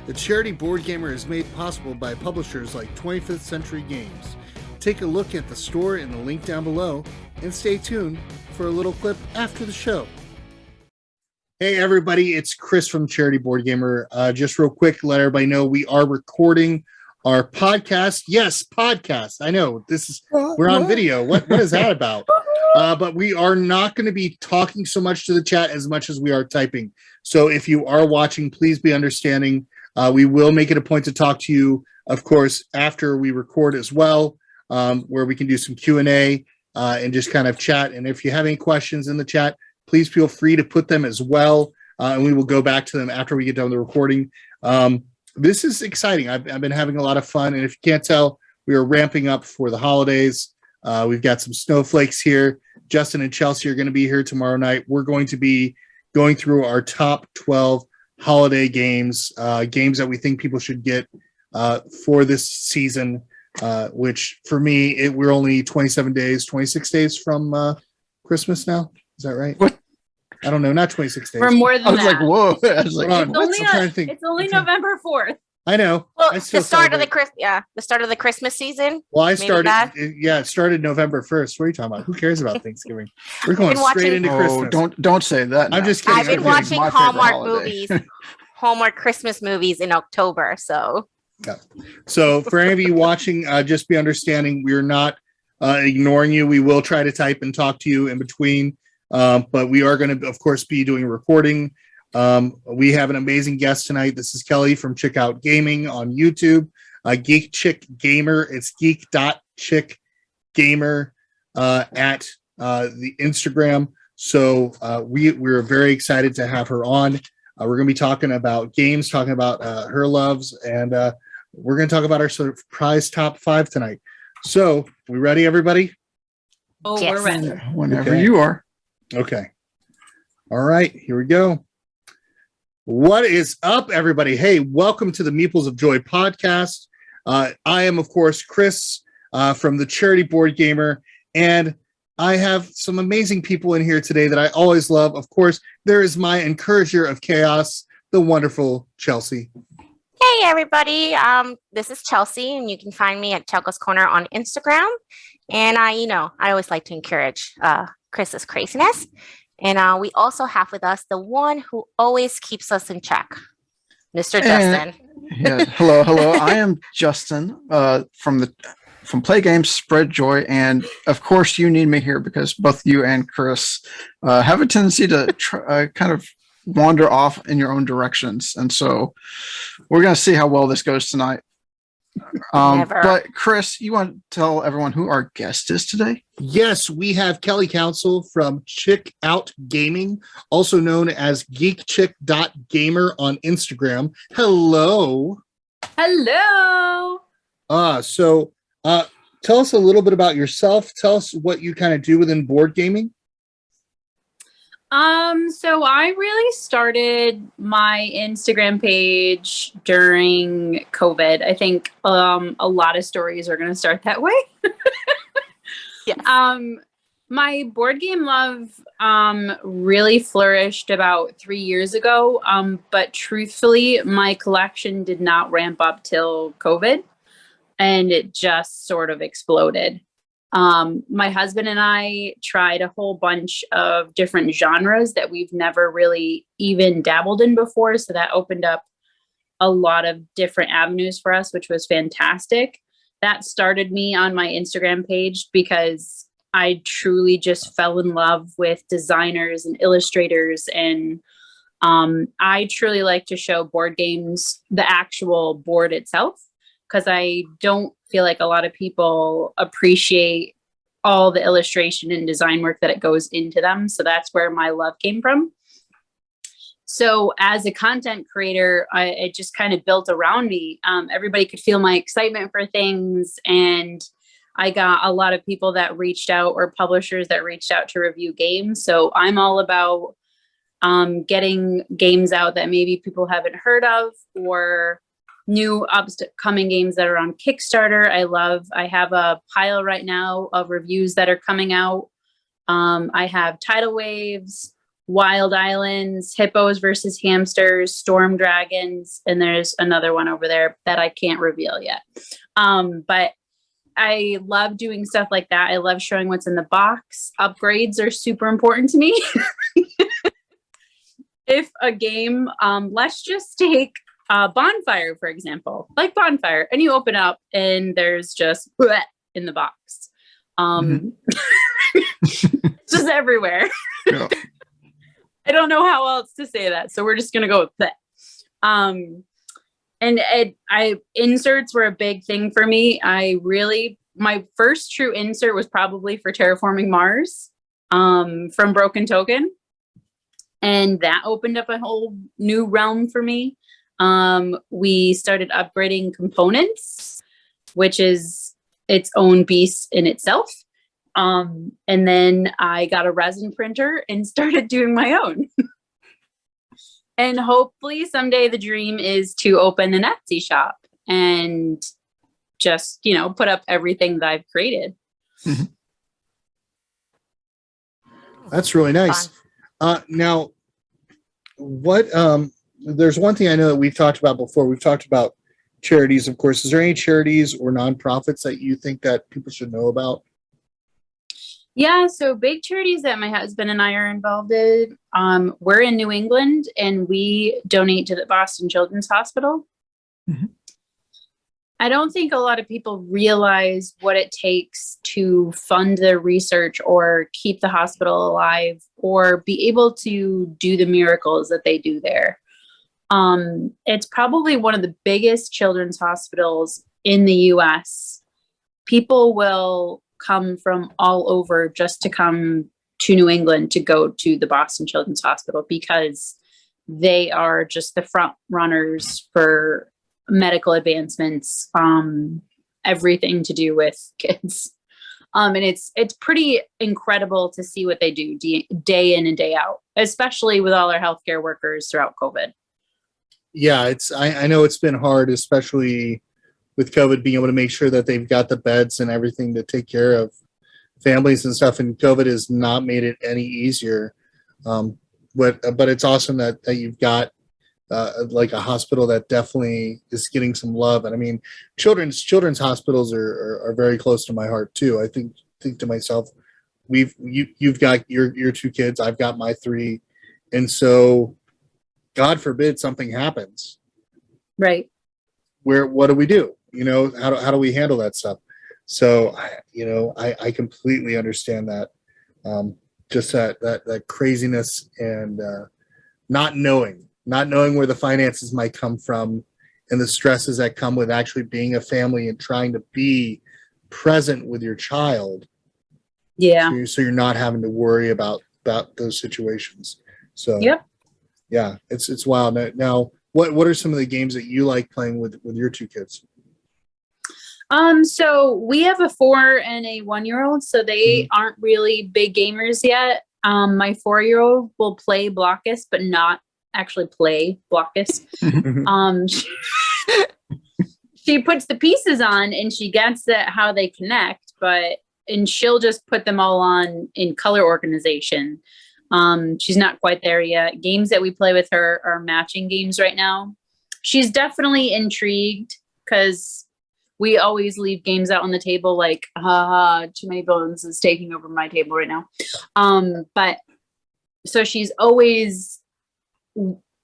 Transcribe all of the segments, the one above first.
The Charity Board Gamer is made possible by publishers like 25th Century Games. Take a look at the store in the link down below, and stay tuned for a little clip after the show. Hey everybody, it's Chris from Charity Board Gamer. Just real quick, let everybody know we are recording our podcast. Yes, podcast. I know we're on video. What is that about? But we are not going to be talking so much to the chat as much as we are typing. So if you are watching, please be understanding. We will make it a point to talk to you, of course, after we record as well, where we can do some Q&A and just kind of chat. And if you have any questions in the chat, please feel free to put them as well, and we will go back to them after we get done with the recording. This is exciting. I've been having a lot of fun, and if you can't tell, we are ramping up for the holidays. We've got some snowflakes here. Justin and Chelsea are going to be here tomorrow night. We're going to be going through our top 12 holiday games, games that we think people should get for this season, which for me, we're only 26 days from Christmas now. Is that right? What? I don't know. Not 26 days. We're more than I was that. like, whoa. I was like, It's only November 4th. I know. Well, I still the start celebrate. the start of the Christmas season. Well, maybe that. it started November 1st. What are you talking about? Who cares about Thanksgiving? We're going been straight watching- into Christmas. don't say that. I'm now. just kidding. I've been I'm watching my favorite Hallmark holiday. movies, Hallmark Christmas movies in October. So So for any of you watching, just be understanding we are not ignoring you. We will try to type and talk to you in between, but we are going to, of course, be doing recording. We have an amazing guest tonight. This is Kelly from Chick Out Gaming on YouTube. Geek Chick Gamer. It's geek.chickgamer at the Instagram. So we're very excited to have her on. We're going to be talking about games, talking about her loves, and we're going to talk about our surprise top 5 tonight. So, we ready, everybody? Oh, Yes. we're ready. Whenever Okay. you are. Okay. All right, here we go. What is up, everybody? Hey, welcome to the Meeples of Joy podcast. I am, of course, Chris from the Charity Board Gamer, and I have some amazing people in here today that I always love. Of course, there is my encourager of chaos, the wonderful Chelsea. hey everybody, this is Chelsea, and you can find me at Chelko's Corner on Instagram. And I always like to encourage Chris's craziness. And we also have with us the one who always keeps us in check, Mr. Justin. Yeah. Hello. I am Justin from Play Games Spread Joy, and of course you need me here because both you and Chris have a tendency to kind of wander off in your own directions, and so we're going to see how well this goes tonight. Never. But Chris, you want to tell everyone who our guest is today? Yes, we have Kelly Council from Chick Out Gaming, also known as geekchick.gamer on Instagram. Hello. Hello. So tell us a little bit about yourself. Tell us what you kind of do within board gaming. So I really started my Instagram page during COVID. I think a lot of stories are going to start that way. Yes. My board game love really flourished about 3 years ago. But truthfully, my collection did not ramp up till COVID, and it just sort of exploded. My husband and I tried a whole bunch of different genres that we've never really even dabbled in before. So that opened up a lot of different avenues for us, which was fantastic. That started me on my Instagram page because I truly just fell in love with designers and illustrators. And I truly like to show board games, the actual board itself, because I don't feel like a lot of people appreciate all the illustration and design work that it goes into them. So that's where my love came from. So as a content creator, it just kind of built around me. Everybody could feel my excitement for things. And I got a lot of people that reached out, or publishers that reached out to review games. So I'm all about getting games out that maybe people haven't heard of, or new upcoming games that are on Kickstarter. I have a pile right now of reviews that are coming out. I have tidal waves, Wild Islands, Hippos versus Hamsters, Storm Dragons, and there's another one over there that I can't reveal yet. But I love doing stuff like that. I love showing what's in the box. Upgrades are super important to me. If a game, let's just take Bonfire, for example, like Bonfire, and you open up and there's just bleh in the box. It's just everywhere. Yeah. I don't know how else to say that, so we're just gonna go with that. And inserts were a big thing for me. My first true insert was probably for Terraforming Mars, from Broken Token, and that opened up a whole new realm for me. We started upgrading components, which is its own beast in itself. And then I got a resin printer and started doing my own. And hopefully someday the dream is to open an Etsy shop and just, put up everything that I've created. That's really nice. Now, what, there's one thing I know that we've talked about before. We've talked about charities, of course. Is there any charities or nonprofits that you think that people should know about? Yeah, so big charities that my husband and I are involved in. We're in New England and we donate to the Boston Children's Hospital. I don't think a lot of people realize what it takes to fund their research or keep the hospital alive or be able to do the miracles that they do there. It's probably one of the biggest children's hospitals in the US. People will come from all over just to come to New England to go to the Boston Children's Hospital because they are just the front runners for medical advancements, everything to do with kids. And it's pretty incredible to see what they do day in and day out, especially with all our healthcare workers throughout COVID. Yeah, I know it's been hard, especially with COVID, being able to make sure that they've got the beds and everything to take care of families and stuff. And COVID has not made it any easier. But it's awesome that you've got like a hospital that definitely is getting some love. And I mean, children's hospitals are very close to my heart too. I think to myself, you've got your two kids, I've got my three, and so God forbid something happens. Right. What do we do? How do we handle that stuff? So, I completely understand that. Just that craziness and not knowing where the finances might come from and the stresses that come with actually being a family and trying to be present with your child. Yeah. So you're not having to worry about those situations. So, yep. Yeah, it's wild. Now, what are some of the games that you like playing with your two kids? So we have a 4 and a 1-year-old, so they aren't really big gamers yet. My 4-year-old will play Blockus, but not actually play Blockus. She puts the pieces on and she gets that how they connect, and she'll just put them all on in color organization. She's not quite there yet. Games that we play with her are matching games right now. She's definitely intrigued because we always leave games out on the table like, Too Many Bones is taking over my table right now. But so she's always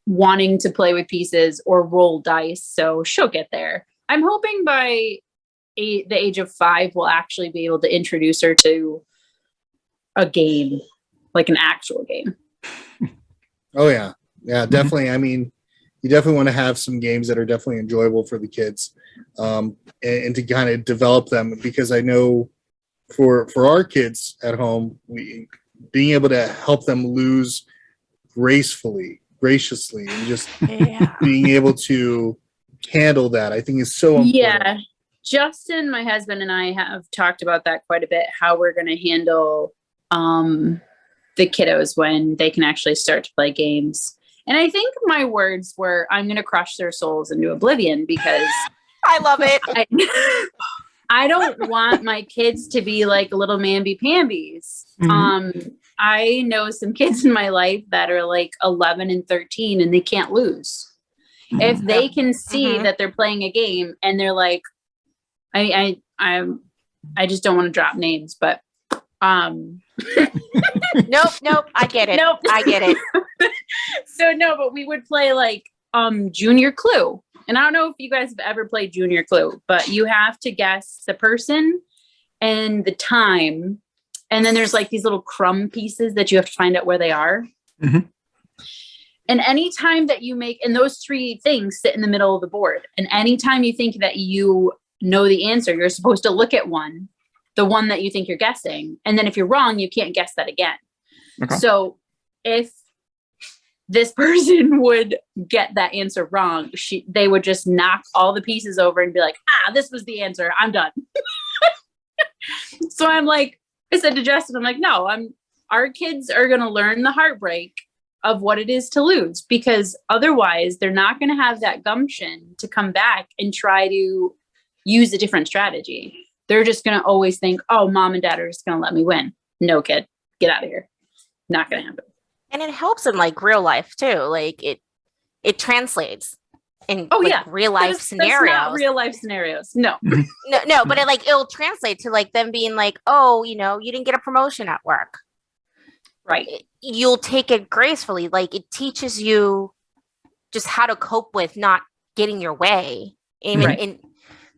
wanting to play with pieces or roll dice. So she'll get there. I'm hoping by the age of 5, we'll actually be able to introduce her to a game, like an actual game. Oh yeah. Yeah, definitely. I mean, you definitely want to have some games that are definitely enjoyable for the kids, and to kind of develop them, because I know for our kids at home, being able to help them lose graciously, and just being able to handle that, I think is so important. Yeah. Justin, my husband, and I have talked about that quite a bit, how we're going to handle the kiddos when they can actually start to play games. And I think my words were, I'm going to crush their souls into oblivion, because I love it. I don't want my kids to be like little mamby-pambies. I know some kids in my life that are like 11 and 13 and they can't lose. If they can see that they're playing a game and they're like, I just don't want to drop names, but Nope. I get it. Nope. I get it. So no, but we would play like Junior Clue. And I don't know if you guys have ever played Junior Clue, but you have to guess the person and the time. And then there's like these little crumb pieces that you have to find out where they are. Mm-hmm. And anytime that you make, and those three things sit in the middle of the board. And anytime you think that you know the answer, you're supposed to look at one, the one that you think you're guessing. And then if you're wrong, you can't guess that again. Okay. So if this person would get that answer wrong, they would just knock all the pieces over and be like, this was the answer. I'm done. So I'm like, I said to Justin, I'm like, no, our kids are going to learn the heartbreak of what it is to lose, because otherwise they're not going to have that gumption to come back and try to use a different strategy. They're just going to always think, oh, mom and dad are just going to let me win. No, kid, get out of here. Not going to happen. And it helps in like real life too. Like it translates in real life scenarios. That's not real life scenarios. No. No, but it'll translate to like them being like, oh, you didn't get a promotion at work. Right. You'll take it gracefully. Like it teaches you just how to cope with not getting your way.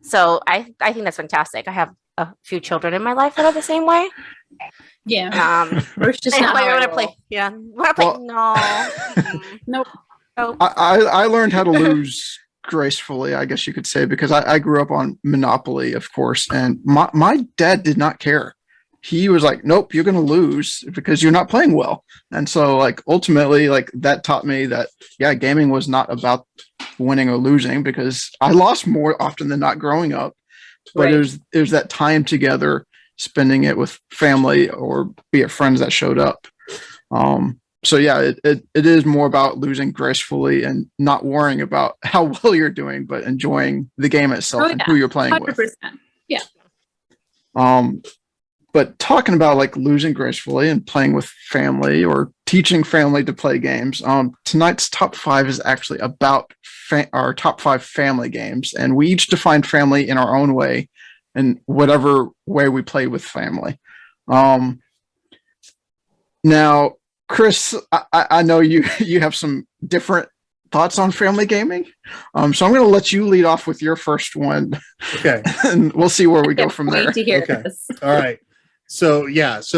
So I think that's fantastic. I have a few children in my life that are the same way. Yeah. It's just not I want to play. Yeah. No. Nope. I learned how to lose gracefully, I guess you could say, because I grew up on Monopoly, of course, and my dad did not care. He was like, nope, you're going to lose because you're not playing well. And so like ultimately like that taught me that, gaming was not about winning or losing, because I lost more often than not growing up, but it was that time together, spending it with family or be it friends that showed up. So it is more about losing gracefully and not worrying about how well you're doing, but enjoying the game itself and who you're playing 100%. with. Yeah. But talking about like losing gracefully and playing with family or teaching family to play games, tonight's top 5 is actually about our top 5 family games, and we each define family in our own way, in whatever way we play with family. Now, Chris, I know you have some different thoughts on family gaming, so I'm going to let you lead off with your first one. Okay, and we'll see where we go from there. Wait to hear Okay. this. All right. So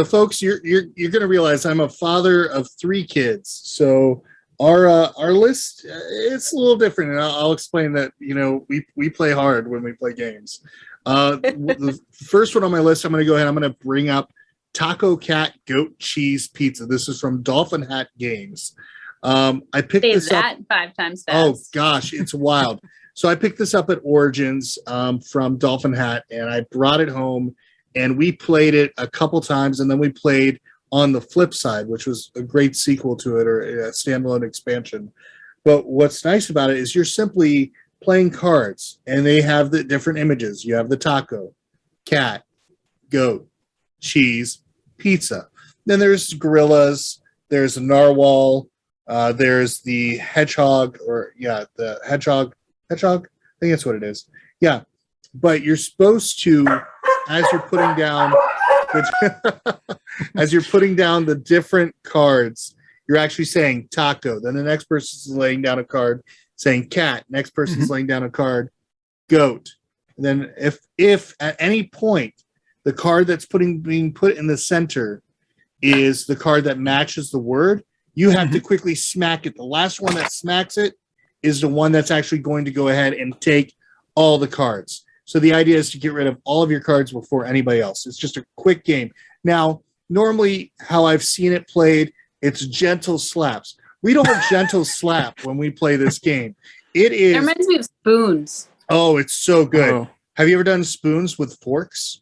folks, you're going to realize I'm a father of 3 kids. So our list, it's a little different, and I'll explain that. We play hard when we play games. The first one on my list, I'm going to go ahead. I'm going to bring up Taco Cat Goat Cheese Pizza. This is from Dolphin Hat Games. I picked Say this that up 5 times fast. Oh gosh, it's wild. So I picked this up at Origins from Dolphin Hat, and I brought it home, and we played it a couple times, and then we played on the flip side, which was a great sequel to it, or a standalone expansion. But what's nice about it is you're simply playing cards, and they have the different images. You have the taco, cat, goat, cheese, pizza. Then there's gorillas, there's a narwhal, there's the hedgehog, the hedgehog. I think that's what it is. Yeah. But you're supposed to, as you're putting down the different cards, you're actually saying taco. Then the next person's laying down a card saying cat. Next person's laying down a card, goat. And then if at any point the card that's being put in the center is the card that matches the word, you have to quickly smack it. The last one that smacks it is the one that's actually going to go ahead and take all the cards. So the idea is to get rid of all of your cards before anybody else. It's just a quick game. Now, normally how I've seen it played, it's gentle slaps. We don't gentle slap when we play this game. It reminds me of spoons. Oh, it's so good. Oh. Have you ever done spoons with forks?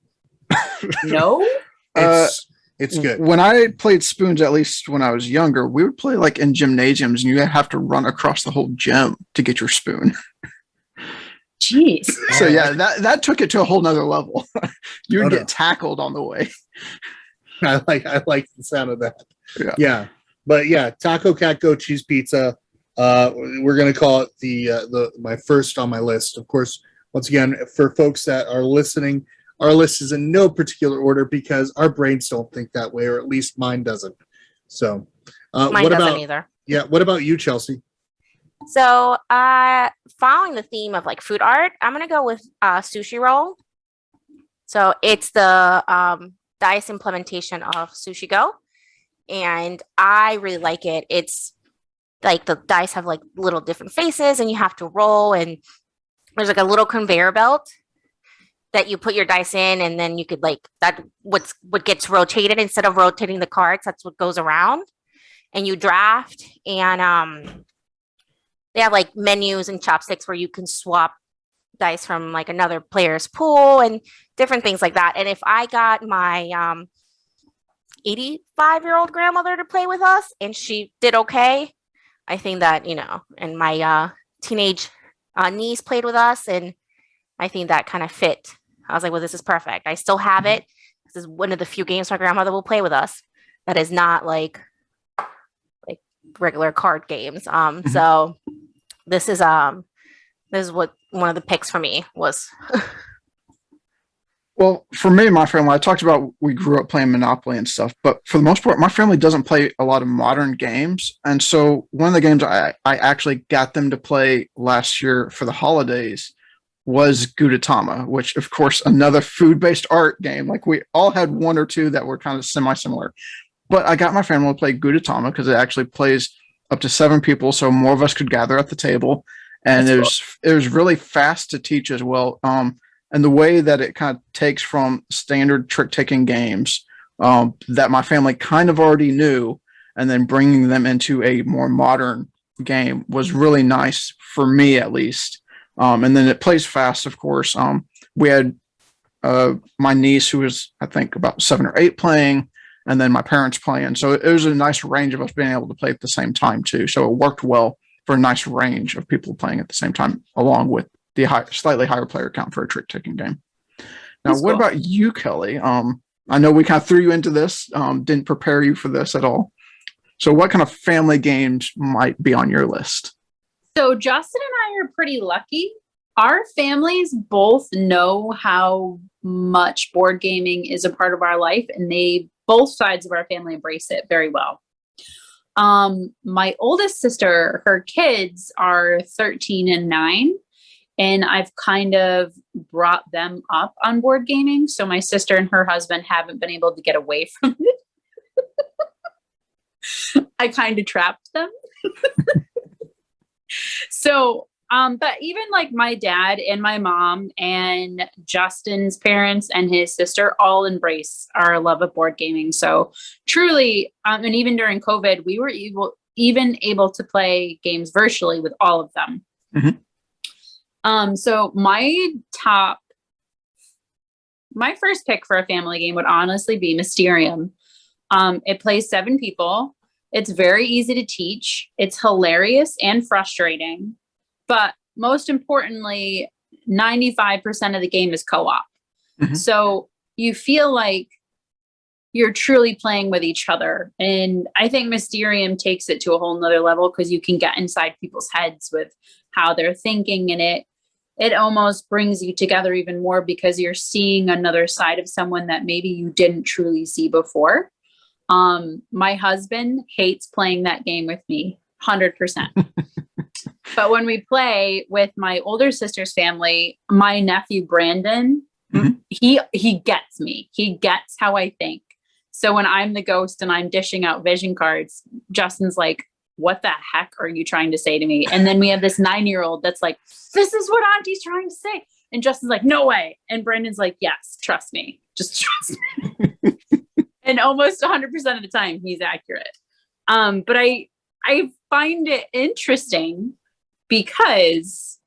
No? It's good. When I played spoons, at least when I was younger, we would play like in gymnasiums, and you have to run across the whole gym to get your spoon. Jeez. So that took it to a whole nother level. You would get tackled on the way. I like the sound of that. Yeah. But yeah, Taco Cat Goat Cheese Pizza. We're gonna call it the my first on my list. Of course, once again, for folks that are listening, our list is in no particular order because our brains don't think that way, or at least mine doesn't. So, Mine what doesn't about either. yeah? What about you, Chelsea? So, following the theme of like food art, I'm gonna go with sushi roll. So it's the dice implementation of Sushi Go, and I really like it. It's like the dice have like little different faces, and you have to roll, and there's like a little conveyor belt that you put your dice in, and then you could like that what gets rotated instead of rotating the cards. That's what goes around, and you draft, and they have like menus and chopsticks where you can swap dice from like another player's pool and different things like that. And if I got my 85-year-old grandmother to play with us and she did okay, I think that, and my teenage niece played with us, and I think that kind of fit. I was like, well, this is perfect. I still have it. This is one of the few games my grandmother will play with us that is not like regular card games. So this is what one of the picks for me was. Well, for me and my family, I talked about we grew up playing Monopoly and stuff, but for the most part, my family doesn't play a lot of modern games. And so one of the games I actually got them to play last year for the holidays was Gudetama, which, of course, another food-based art game. Like we all had one or two that were kind of semi-similar. But I got my family to play Gudetama because it actually plays up to 7 people, so more of us could gather at the table. And it was really fast to teach as well. And the way that it kind of takes from standard trick-taking games that my family kind of already knew, and then bringing them into a more modern game was really nice for me, at least. And then it plays fast, of course. We had my niece, who was, I think, about 7 or 8 playing, and then my parents playing. So it was a nice range of us being able to play at the same time, too. So it worked well for a nice range of people playing at the same time, along with the slightly higher player count for a trick-taking game. Now, That's what cool. about you, Kelly? I know we kind of threw you into this, didn't prepare you for this at all. So what kind of family games might be on your list? So Justin and I are pretty lucky. Our families both know how much board gaming is a part of our life, and both sides of our family embrace it very well. My oldest sister, her kids are 13 and 9, and I've kind of brought them up on board gaming. So my sister and her husband haven't been able to get away from it. I kind of trapped them. So, but even like my dad and my mom and Justin's parents and his sister all embrace our love of board gaming. So truly, and even during COVID, we were able to play games virtually with all of them. So my first pick for a family game would honestly be Mysterium. It plays 7 people. It's very easy to teach. It's hilarious and frustrating. But most importantly, 95% of the game is co-op. So you feel like you're truly playing with each other. And I think Mysterium takes it to a whole nother level because you can get inside people's heads with how they're thinking, and it almost brings you together even more because you're seeing another side of someone that maybe you didn't truly see before. My husband hates playing that game with me, 100%. But when we play with my older sister's family, my nephew Brandon, he gets me. He gets how I think. So when I'm the ghost and I'm dishing out vision cards, Justin's like, what the heck are you trying to say to me? And then we have this 9-year-old that's like, this is what Auntie's trying to say. And Justin's like, no way. And Brandon's like, yes, trust me. Just trust me. And almost 100% of the time he's accurate. But I find it interesting because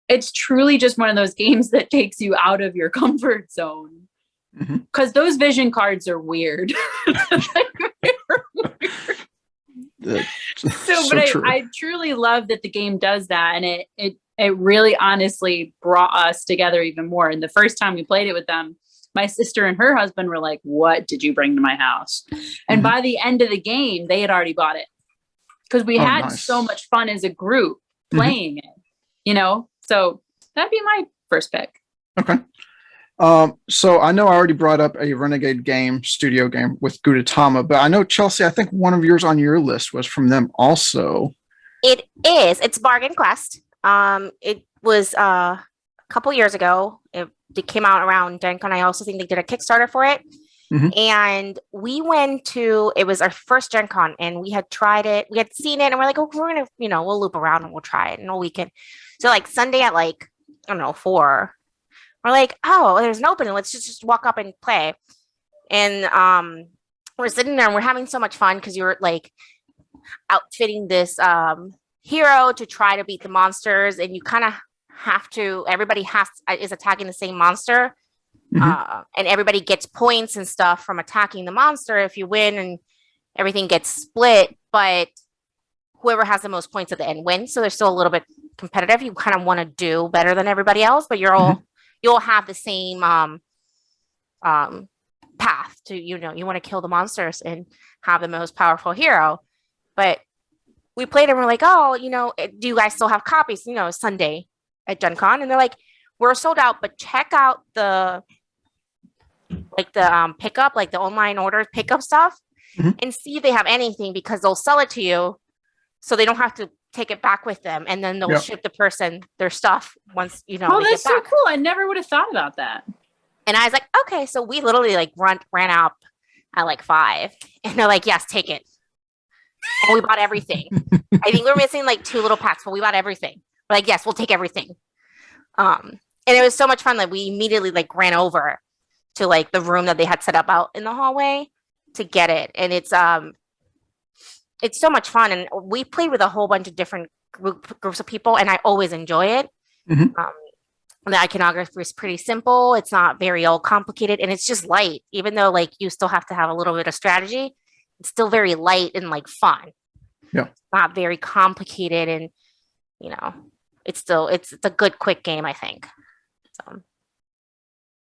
it's truly just one of those games that takes you out of your comfort zone. Because those vision cards are weird. I truly love that the game does that, and it really honestly brought us together even more. And the first time we played it with them, My sister and her husband were like, what did you bring to my house? And by the end of the game, they had already bought it because we had nice. so much fun as a group playing it, you know? So that'd be my first pick. Okay. So I know I already brought up a Renegade game, studio game with Gudetama, but I know, Chelsea, I think one of yours on your list was from them also. It is. It's Bargain Quest. It was a couple years ago. It came out around Gen Con. I also think they did a Kickstarter for it. And we went to, it was our first Gen Con, and we had tried it. We had seen it, and we're like, oh, we're going to, we'll loop around and we'll try it in a weekend. So like Sunday at like, I don't know, 4, we're like, oh, there's an opening. Let's just walk up and play. And we're sitting there and we're having so much fun because you're like outfitting this hero to try to beat the monsters, and you kind of have to, everybody is attacking the same monster. And everybody gets points and stuff from attacking the monster if you win, and everything gets split, but whoever has the most points at the end wins. So they're still a little bit competitive. You kind of want to do better than everybody else, but you'll have the same path to, you want to kill the monsters and have the most powerful hero. But we played and we're like, oh, do you guys still have copies? Sunday at Gen Con. And they're like, we're sold out, but check out the pickup, like the online order pickup stuff, and see if they have anything, because they'll sell it to you so they don't have to take it back with them, and then they'll ship the person their stuff once oh, that's so cool. I never would have thought about that. And I was like, okay. So we literally like ran out at like 5, and they're like, yes, take it. And we bought everything. I think we were missing like 2 little packs, but we bought everything. We're like, yes, we'll take everything. And it was so much fun that we immediately like ran over to like the room that they had set up out in the hallway to get it. And it's so much fun. And we played with a whole bunch of different groups of people, and I always enjoy it. The iconography is pretty simple. It's not very all complicated, and it's just light. Even though like you still have to have a little bit of strategy, it's still very light and like fun. Yeah. It's not very complicated, and it's a good quick game, I think. So.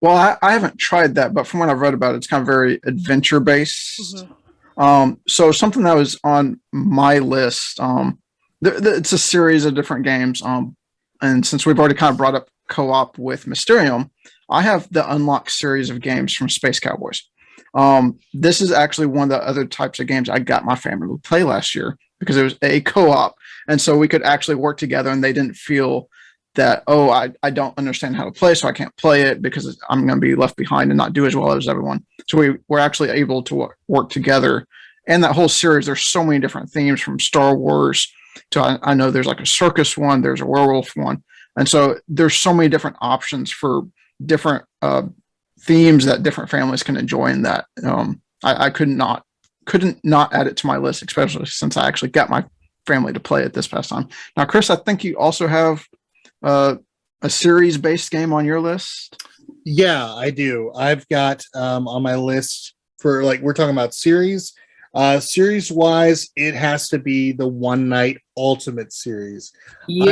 Well, I haven't tried that, but from what I've read about it, it's kind of very adventure based. So something that was on my list, it's a series of different games. And since we've already kind of brought up co-op with Mysterium, I have the Unlock series of games from Space Cowboys. This is actually one of the other types of games I got my family to play last year because it was a co-op. And so we could actually work together, and they didn't feel that, oh, I don't understand how to play, so I can't play it because I'm going to be left behind and not do as well as everyone. So we were actually able to work together. And that whole series, there's so many different themes, from Star Wars to, I know there's like a circus one, there's a werewolf one. And so there's so many different options for different themes that different families can enjoy in that. I couldn't not add it to my list, especially since I actually got my family to play it this past time. Now, Chris, I think you also have a series-based game on your list. Yeah, I do. I've got on my list for, like, we're talking about series. Series-wise, it has to be the One Night Ultimate series. Yeah,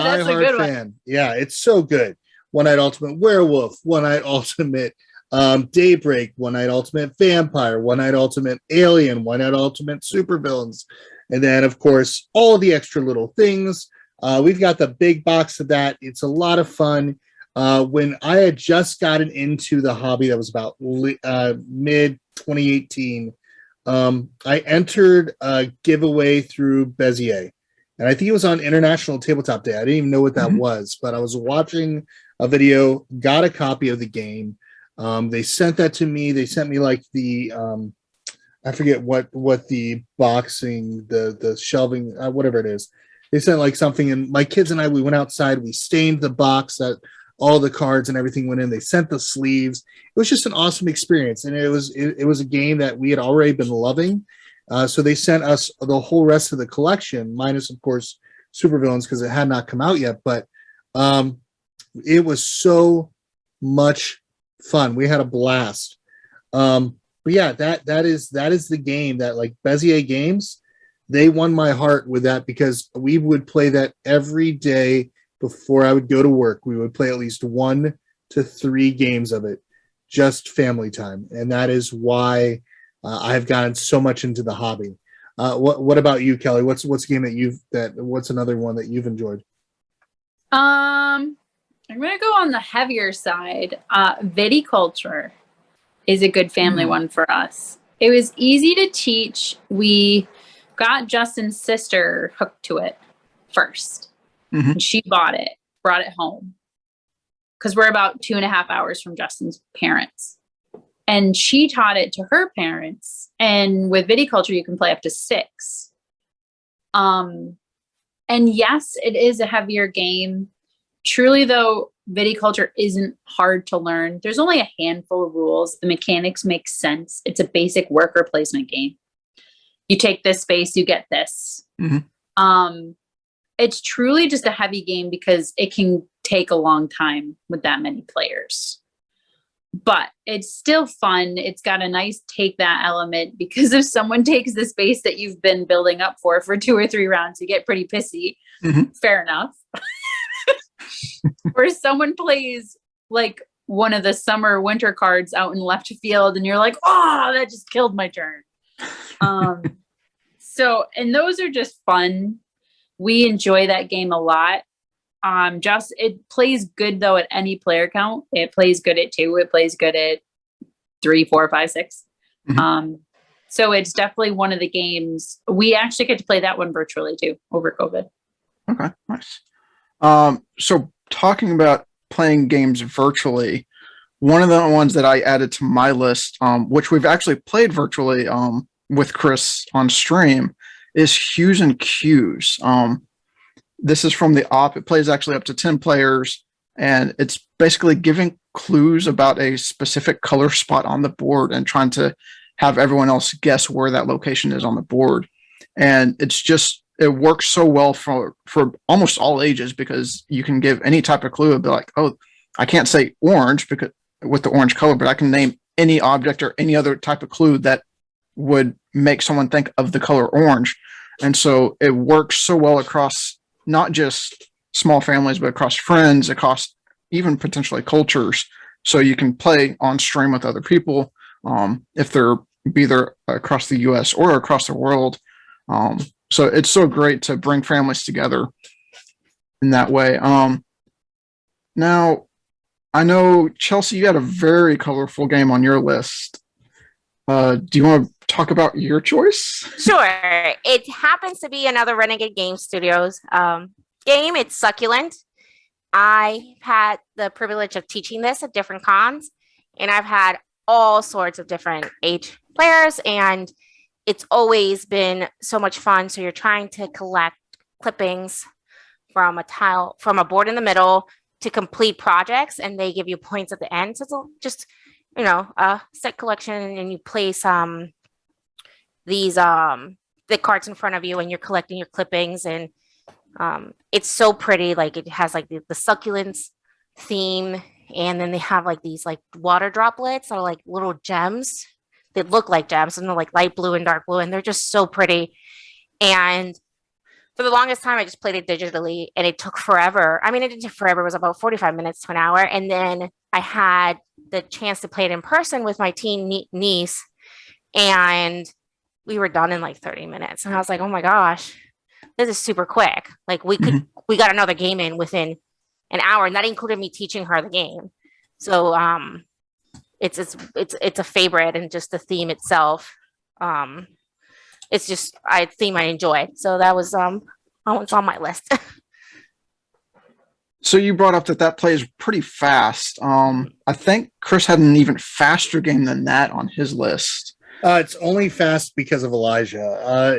I am a that's a good fan. one. Yeah, it's so good. One Night Ultimate Werewolf, One Night Ultimate Daybreak, One Night Ultimate Vampire, One Night Ultimate Alien, One Night Ultimate Supervillains, and then, of course, all the extra little things. We've got the big box of that. It's a lot of fun. When I had just gotten into the hobby, that was about mid 2018, I entered a giveaway through Bezier. And I think it was on International Tabletop Day. I didn't even know what that was, but I was watching a video, got a copy of the game. They sent that to me. They sent me like the, I forget what the boxing, the shelving, whatever it is. They sent like something, and my kids and I, we went outside, we stained the box that all the cards and everything went in. They sent the sleeves. It was just an awesome experience. And it was a game that we had already been loving. So they sent us the whole rest of the collection, minus, of course, Supervillains, because it had not come out yet. But it was so much fun. We had a blast. But yeah, that is the game that, like, Bezier Games, they won my heart with that, because we would play that every day before I would go to work. We would play at least 1 to 3 games of it just family time, and that is why I've gotten so much into the hobby. What about you, Kelly? What's a game what's another one that you've enjoyed? I'm gonna go on the heavier side. Viticulture is a good family one for us. It was easy to teach. We got Justin's sister hooked to it first. And she bought it, brought it home. Because we're about 2.5 hours from Justin's parents. And she taught it to her parents. And with viticulture, you can play up to 6. And yes, it is a heavier game. Truly, though, viticulture isn't hard to learn. There's only a handful of rules. The mechanics make sense. It's a basic worker placement game. You take this space, you get this. It's truly just a heavy game because it can take a long time with that many players. But it's still fun. It's got a nice take that element, because if someone takes the space that you've been building up for 2 or 3 rounds, you get pretty pissy. Fair enough. Or someone plays like one of the summer winter cards out in left field and you're like, oh, that just killed my turn. And those are just fun. We enjoy that game a lot. It plays good though at any player count. It plays good at 2. It plays good at 3, 4, 5, 6. So it's definitely one of the games. We actually get to play that one virtually too over COVID. Okay, nice. So talking about playing games virtually, one of the ones that I added to my list, which we've actually played virtually with Chris on stream, is Hues and Cues. This is from the op. It plays actually up to 10 players, and it's basically giving clues about a specific color spot on the board and trying to have everyone else guess where that location is on the board. And it works so well for almost all ages, because you can give any type of clue and be like, oh, I can't say orange because with the orange color, but I can name any object or any other type of clue that would make someone think of the color orange. And so it works so well across not just small families, but across friends, across even potentially cultures. So you can play on stream with other people, if they're either across the US or across the world. So it's so great to bring families together in that way. Now, I know, Chelsea, you had a very colorful game on your list. Do you want to talk about your choice? Sure. It happens to be another Renegade Game Studios game. It's Succulent. I had the privilege of teaching this at different cons, and I've had all sorts of different age players, and it's always been so much fun. So you're trying to collect clippings from a board in the middle to complete projects, and they give you points at the end. So it's just, a set collection, and you place the cards in front of you, and you're collecting your clippings, and it's so pretty. Like, it has like the succulents theme, and then they have like these like water droplets that are like little gems. They look like gems, and they're like light blue and dark blue, and they're just so pretty. And for the longest time, I just played it digitally, and it took forever. I mean, it didn't take forever. It was about 45 minutes to an hour. And then I had the chance to play it in person with my teen niece, and we were done in like 30 minutes. And I was like, oh my gosh, this is super quick. Like, we got another game in within an hour, and that included me teaching her the game. So it's a favorite, and just the theme itself. It's just a theme I enjoy. So that was on my list. So you brought up that plays pretty fast. I think Chris had an even faster game than that on his list. It's only fast because of Elijah.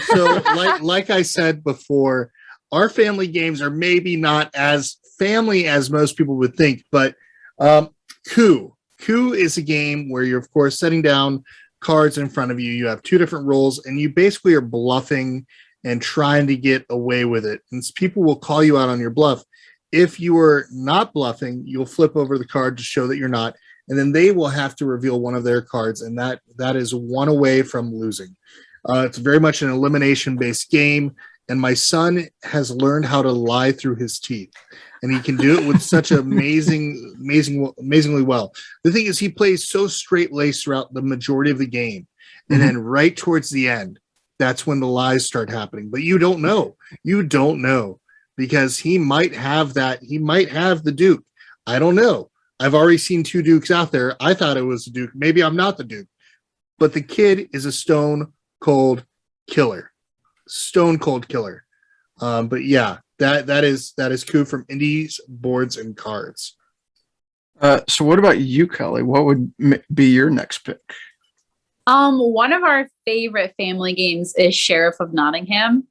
So like I said before, our family games are maybe not as family as most people would think, but Coup is a game where you're, of course, setting down cards in front of you. You have 2 different roles, and you basically are bluffing and trying to get away with it. And people will call you out on your bluff. If you are not bluffing, you'll flip over the card to show that you're not, and then they will have to reveal one of their cards, and that is one away from losing. It's very much an elimination-based game. and my son has learned how to lie through his teeth, and he can do it with such amazingly well. The thing is, he plays so straight-laced throughout the majority of the game, and then right towards the end, that's when the lies start happening. But you don't know, because he might have the Duke. I don't know. I've already seen 2 Dukes out there. I thought it was the Duke. Maybe I'm not the Duke. But the kid is a stone cold killer. But yeah, that is Coup from Indies, Boards, and Cards. So what about you, Kelly? What would be your next pick? One of our favorite family games is Sheriff of Nottingham.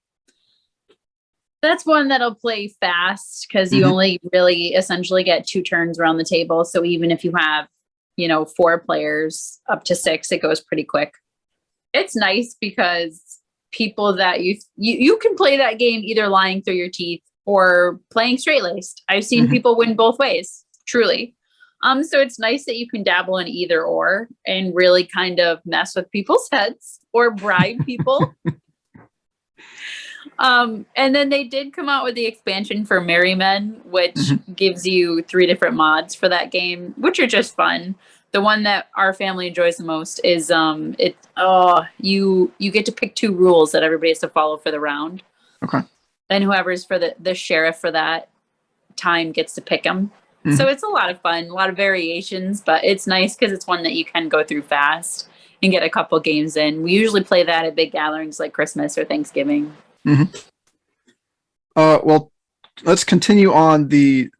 That's one that'll play fast because you only really essentially get 2 turns around the table. So even if you have, 4 players up to 6, it goes pretty quick. It's nice because people that you can play that game either lying through your teeth or playing straight laced. I've seen people win both ways, truly. So it's nice that you can dabble in either or and really kind of mess with people's heads or bribe people. And then they did come out with the expansion for Merry Men, which gives you 3 different mods for that game, which are just fun. The one that our family enjoys the most is you get to pick 2 rules that everybody has to follow for the round. Okay. And whoever's for the sheriff for that time gets to pick them. So it's a lot of fun, a lot of variations, but it's nice because it's one that you can go through fast and get a couple games in. We usually play that at big gatherings like Christmas or Thanksgiving. Well, let's continue on the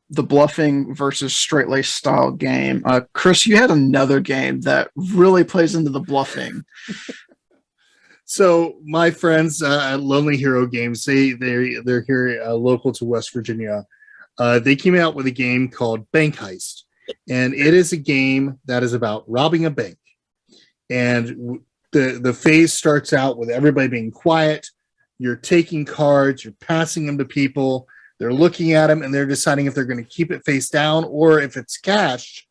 bluffing versus straight lace style game. Chris, you had another game that really plays into the bluffing. So my friends at Lonely Hero Games, they're here local to West Virginia. They came out with a game called Bank Heist, and it is a game that is about robbing a bank. And the phase starts out with everybody being quiet. You're taking cards, you're passing them to people. They're looking at them, and they're deciding if they're going to keep it face down, or if it's cash,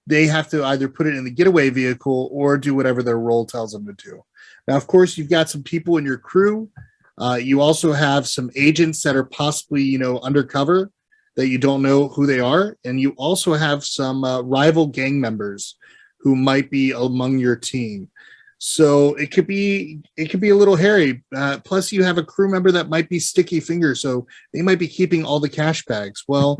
they have to either put it in the getaway vehicle or do whatever their role tells them to do. Now, of course, you've got some people in your crew. You also have some agents that are possibly, undercover that you don't know who they are. And you also have some rival gang members who might be among your team. So it could be a little hairy. Plus, you have a crew member that might be sticky fingers, so they might be keeping all the cash bags. Well,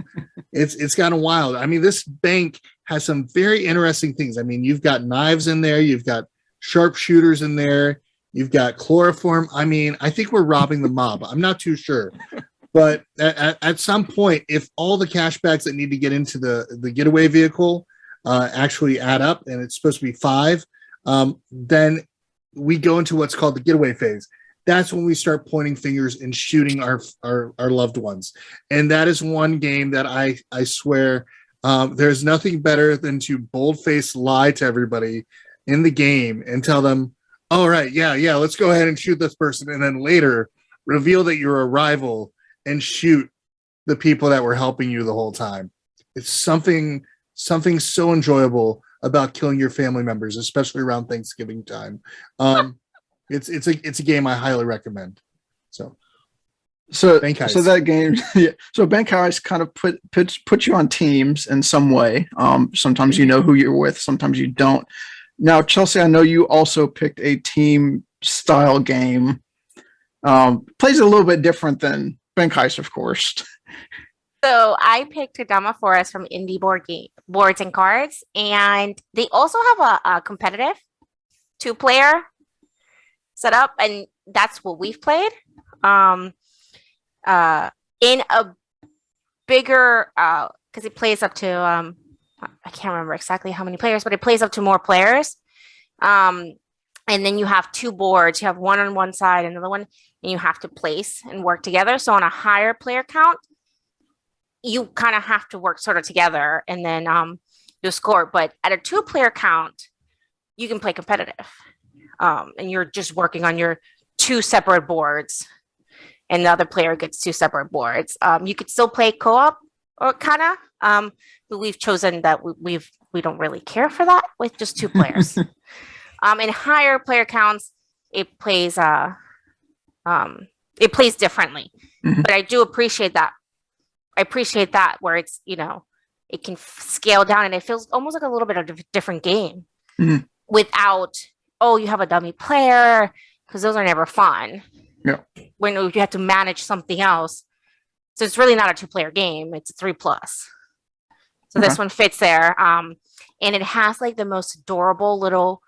it's gotten wild. I mean, this bank has some very interesting things. I mean, you've got knives in there, you've got sharpshooters in there, you've got chloroform. I mean, I think we're robbing the mob. I'm not too sure. But at some point, if all the cash bags that need to get into the getaway vehicle actually add up, and it's supposed to be 5, then we go into what's called the getaway phase. That's when we start pointing fingers and shooting our loved ones. And that is one game that I swear there's nothing better than to boldface lie to everybody in the game and tell them, all right, yeah, let's go ahead and shoot this person. And then later reveal that you're a rival and shoot the people that were helping you the whole time. It's something so enjoyable about killing your family members, especially around Thanksgiving time. It's a game I highly recommend. So Bank Heist. So that game, yeah. So Bank Heist kind of put you on teams in some way. Sometimes you know who you're with, sometimes you don't. Now, Chelsea, I know you also picked a team style game. Plays a little bit different than Bank Heist, of course. So I picked Adama Forest from Indie Boards and Cards, and they also have a competitive 2-player setup, and that's what we've played. In a bigger, because it plays up to I can't remember exactly how many players, but it plays up to more players. And then you have 2 boards. You have one on one side, another one, and you have to place and work together. So on a higher player count, you kind of have to work sort of together, and then you'll score. But at a 2-player count, you can play competitive, and you're just working on your 2 separate boards, and the other player gets 2 separate boards. You could still play co-op or kind of, but we've chosen that we don't really care for that with just 2 players. In higher player counts, it plays it plays differently. Mhm. But I do appreciate that. I appreciate that where it's, it can scale down and it feels almost like a little bit of a different game Mhm. without, oh, you have a dummy player, because those are never fun. Yeah. When you have to manage something else. So it's really not a 2-player game. It's a 3+. So this one fits there. And it has like the most adorable little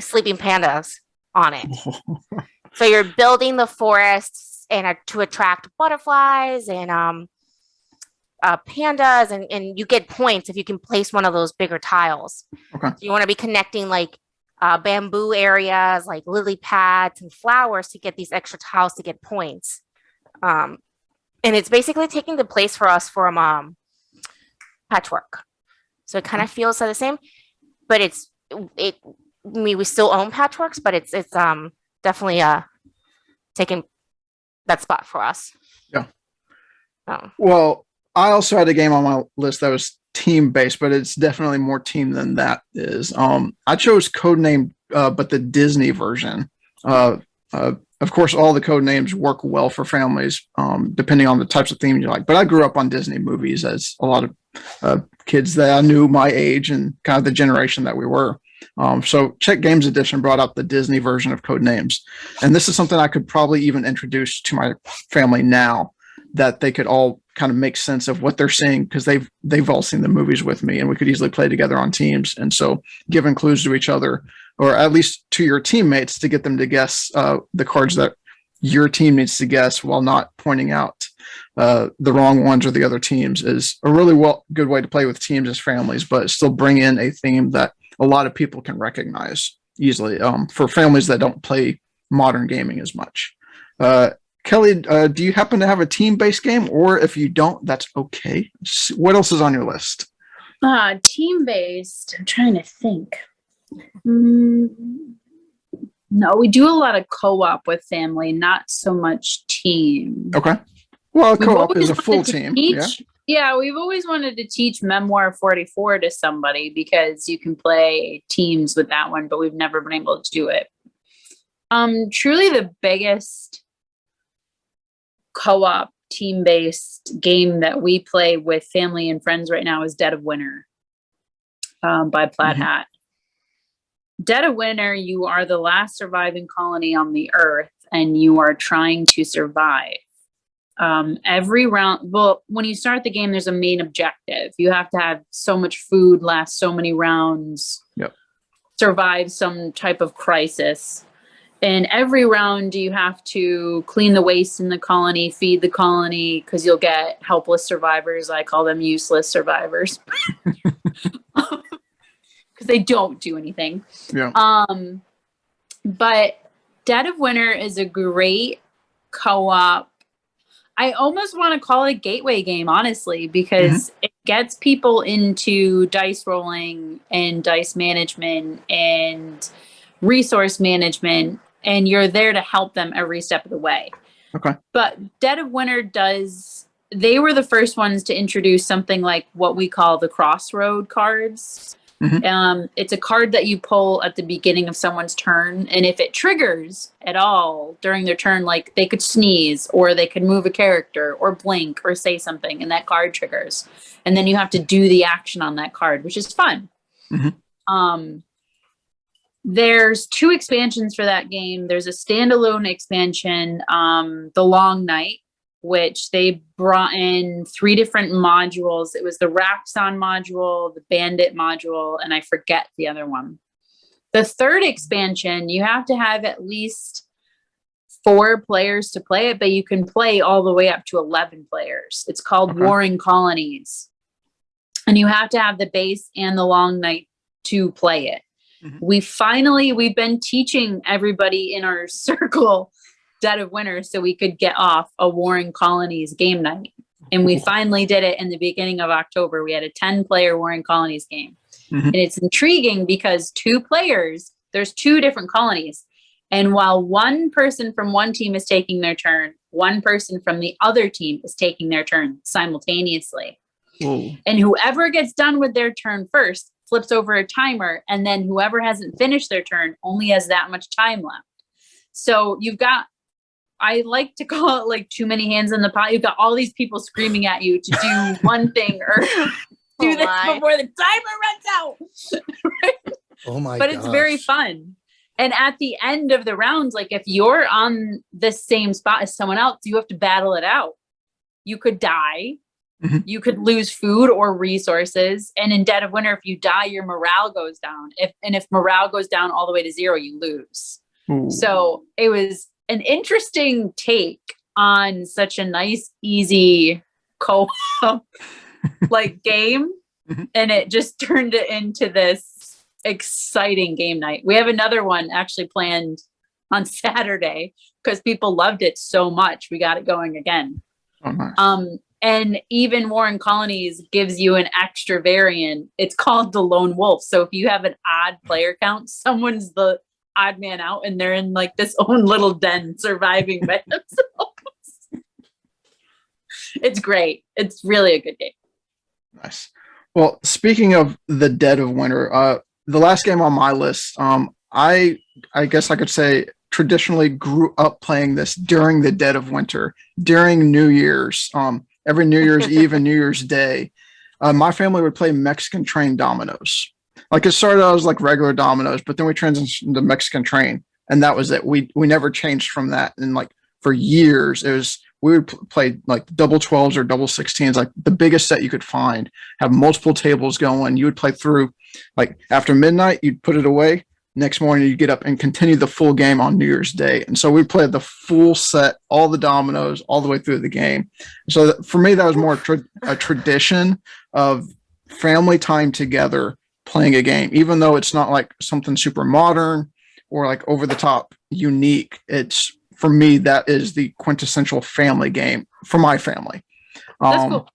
sleeping pandas on it. So you're building the forests and to attract butterflies and pandas, and you get points if you can place one of those bigger tiles. Okay. So you want to be connecting like bamboo areas, like lily pads and flowers to get these extra tiles to get points. And it's basically taking the place for us from Patchwork. So it kind of feels the same, but we still own Patchworks, but it's definitely taking that spot for us. Yeah. Oh. Well, I also had a game on my list that was team based, but it's definitely more team than that is. I chose Codename, but the Disney version. Of course, all the code names work well for families, depending on the types of themes you like. But I grew up on Disney movies, as a lot of kids that I knew my age and kind of the generation that we were. So Czech Games Edition brought out the Disney version of code names. And this is something I could probably even introduce to my family now, that they could all kind of make sense of what they're seeing, because they've all seen the movies with me, and we could easily play together on teams. And so giving clues to each other, or at least to your teammates, to get them to guess the cards that your team needs to guess while not pointing out the wrong ones or the other teams, is a really good way to play with teams as families, but still bring in a theme that a lot of people can recognize easily for families that don't play modern gaming as much. Kelly, do you happen to have a team-based game? Or if you don't, that's okay. What else is on your list? Team-based. I'm trying to think. No, we do a lot of co-op with family, not so much team. Okay. Well, co-op is a full team. Yeah, we've always wanted to teach Memoir 44 to somebody, because you can play teams with that one, but we've never been able to do it. Truly the biggest co-op team-based game that we play with family and friends right now is Dead of Winter by Plaid Hat. Dead of Winter, you are the last surviving colony on the earth, and you are trying to survive. Every round, well, when you start the game, there's a main objective. You have to have so much food, last so many rounds, survive some type of crisis. And every round you have to clean the waste in the colony, feed the colony, because you'll get helpless survivors. I call them useless survivors. Because they don't do anything. Yeah. But Dead of Winter is a great co-op. I almost want to call it a gateway game, honestly, because it gets people into dice rolling and dice management and resource management, and you're there to help them every step of the way. Okay. But Dead of Winter they were the first ones to introduce something like what we call the crossroad cards. It's a card that you pull at the beginning of someone's turn, and if it triggers at all during their turn, like they could sneeze, or they could move a character, or blink, or say something, and that card triggers, and then you have to do the action on that card, which is fun. There's 2 expansions for that game. There's a standalone expansion, The Long Night, which they brought in 3 different modules. It was the Raxon module, the Bandit module, and I forget the other one. The 3rd expansion, you have to have at least 4 players to play it, but you can play all the way up to 11 players. It's called Warring Colonies. And you have to have the base and the Long Night to play it. We've been teaching everybody in our circle Dead of Winter so we could get off a Warring Colonies game night. And we finally did it in the beginning of October. We had a 10-player Warring Colonies game. And it's intriguing because 2 players, there's 2 different colonies. And while one person from one team is taking their turn, one person from the other team is taking their turn simultaneously. Whoa. And whoever gets done with their turn first flips over a timer, and then whoever hasn't finished their turn only has that much time left. So you've got I like to call it like too many hands in the pot. You've got all these people screaming at you to do one thing or do this before the timer runs out. Right? Oh my But it's very fun. And at the end of the rounds, like if you're on the same spot as someone else, you have to battle it out. You could die. Mhm. You could lose food or resources. And in Dead of Winter, if you die, your morale goes down. If morale goes down all the way to 0, you lose. Ooh. So it was an interesting take on such a nice, easy co-op like game. Mhm. And it just turned it into this exciting game night. We have another one actually planned on Saturday because people loved it so much. We got it going again. Oh, nice. And even Warren Colonies gives you an extra variant. It's called the Lone Wolf. So if you have an odd player count, someone's the odd man out and they're in like this own little den surviving by themselves. It's great. It's really a good game. Nice. Well, speaking of the Dead of Winter, the last game on my list, I guess I could say traditionally grew up playing this during the dead of winter, during New Year's, every New Year's Eve and New Year's Day. My family would play Mexican Train dominoes. Like it started out as like regular dominoes, but then we transitioned to Mexican Train, and that was it. We never changed from that. And like for years, it was we would play like double 12s or double 16s, like the biggest set you could find, have multiple tables going. You would play through like after midnight, you'd put it away. Next morning, you get up and continue the full game on New Year's Day. And so we played the full set, all the dominoes, all the way through the game. So for me, that was more a tradition of family time together playing a game, even though it's not like something super modern or like over the top unique. It's for me, that is the quintessential family game for my family. That's cool.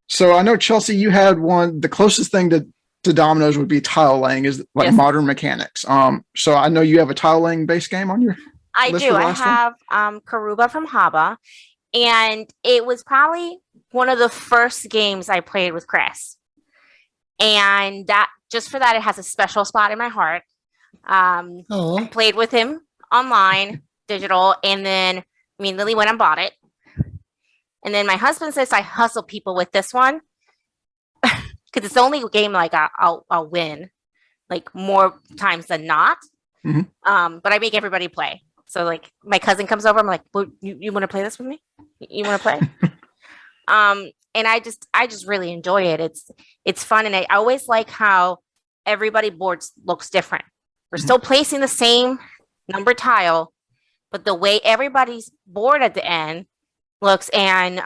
So I know, Chelsea, you had one, the closest thing to dominoes would be tile laying, is like Yes. modern mechanics. So I know you have a tile laying base game on your I list do. for the I last one? have Karuba from Haba, and it was probably one of the first games I played with Chris. And that just for that, it has a special spot in my heart. I Oh, played with him online, digital, and then immediately went and bought it. And then my husband says I hustle people with this one because it's the only game like I'll win like more times than not. Mhm. But I make everybody play. So like my cousin comes over, I'm like, well, you want to play this with me? You want to play? And I just really enjoy it. It's fun, and I always like how everybody boards looks different. We're still placing the same number tile, but the way everybody's board at the end looks and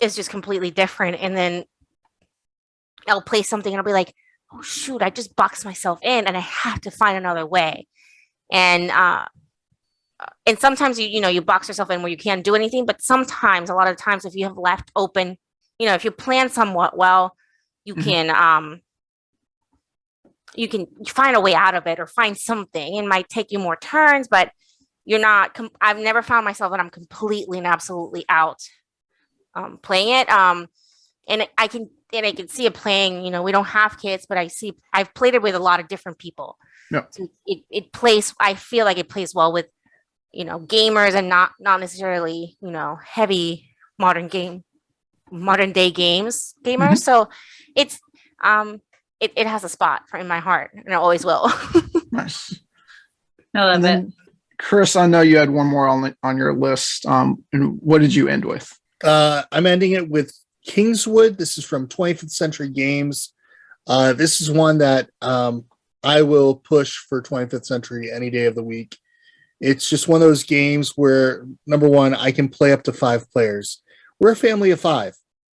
is just completely different. And then I'll play something and I'll be like, oh shoot, I just boxed myself in and I have to find another way. And sometimes you box yourself in where you can't do anything, but sometimes, a lot of times, if you have left open, if you plan somewhat well, you can find a way out of it or find something. It might take you more turns, but you're not. I've never found myself that I'm completely and absolutely out playing it. And I can see it playing. We don't have kids, but I've played it with a lot of different people. Yeah. So it plays. I feel like it plays well with gamers and not necessarily heavy modern day gamers. So it's it has a spot in my heart, and it always will. Nice. I love And it. then, Chris, I know you had one more on your list. And what did you end with? I'm ending it with Kingswood. This is from 25th Century Games. This is one that I will push for 25th Century any day of the week. It's just one of those games where, number one, I can play up to 5 players. We're a family of 5.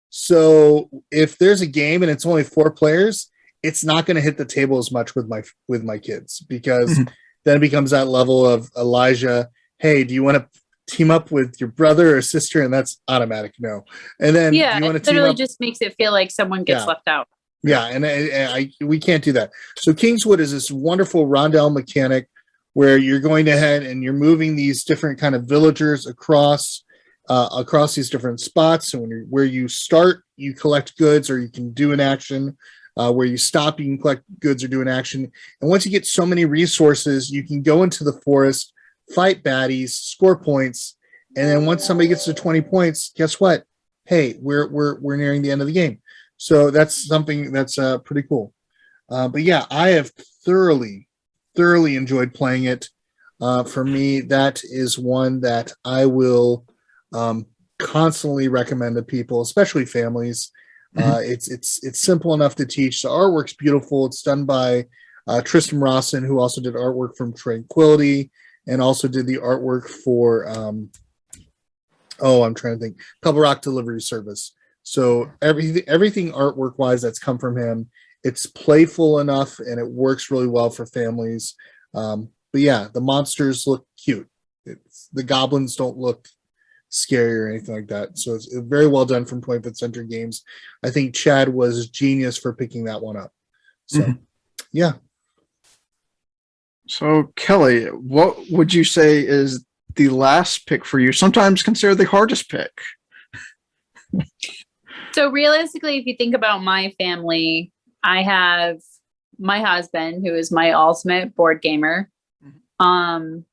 So if there's a game and it's only 4 players, it's not going to hit the table as much with my kids, because then it becomes that level of Elijah, hey, do you want to team up with your brother or sister? And that's automatic no. And then do you want to it team literally up? just makes it feel like someone gets left out. Yeah, and we can't do that. So Kingswood is this wonderful rondel mechanic where you're going ahead and you're moving these different kind of villagers across these different spots. So where you start, you collect goods, or you can do an action. Where you stop, you can collect goods or do an action. And once you get so many resources, you can go into the forest, fight baddies, score points, and then once somebody gets to 20 points, guess what? Hey, we're nearing the end of the game. So that's something that's pretty cool. But yeah, I have thoroughly enjoyed playing it. For me, that is one that I will constantly recommend to people, especially families. It's simple enough to teach. The artwork's beautiful. It's done by Tristan Rawson, who also did artwork from Tranquility and also did the artwork for I'm trying to think, Pebble Rock Delivery Service. So everything artwork wise that's come from him, it's playful enough and it works really well for families. But yeah, the monsters look cute. The goblins don't look scary or anything like that. So it's very well done from 25th Century Games. I think Chad was genius for picking that one up. So yeah. So Kelly, what would you say is the last pick for you? Sometimes considered the hardest pick. So realistically, if you think about my family, I have my husband, who is my ultimate board gamer, in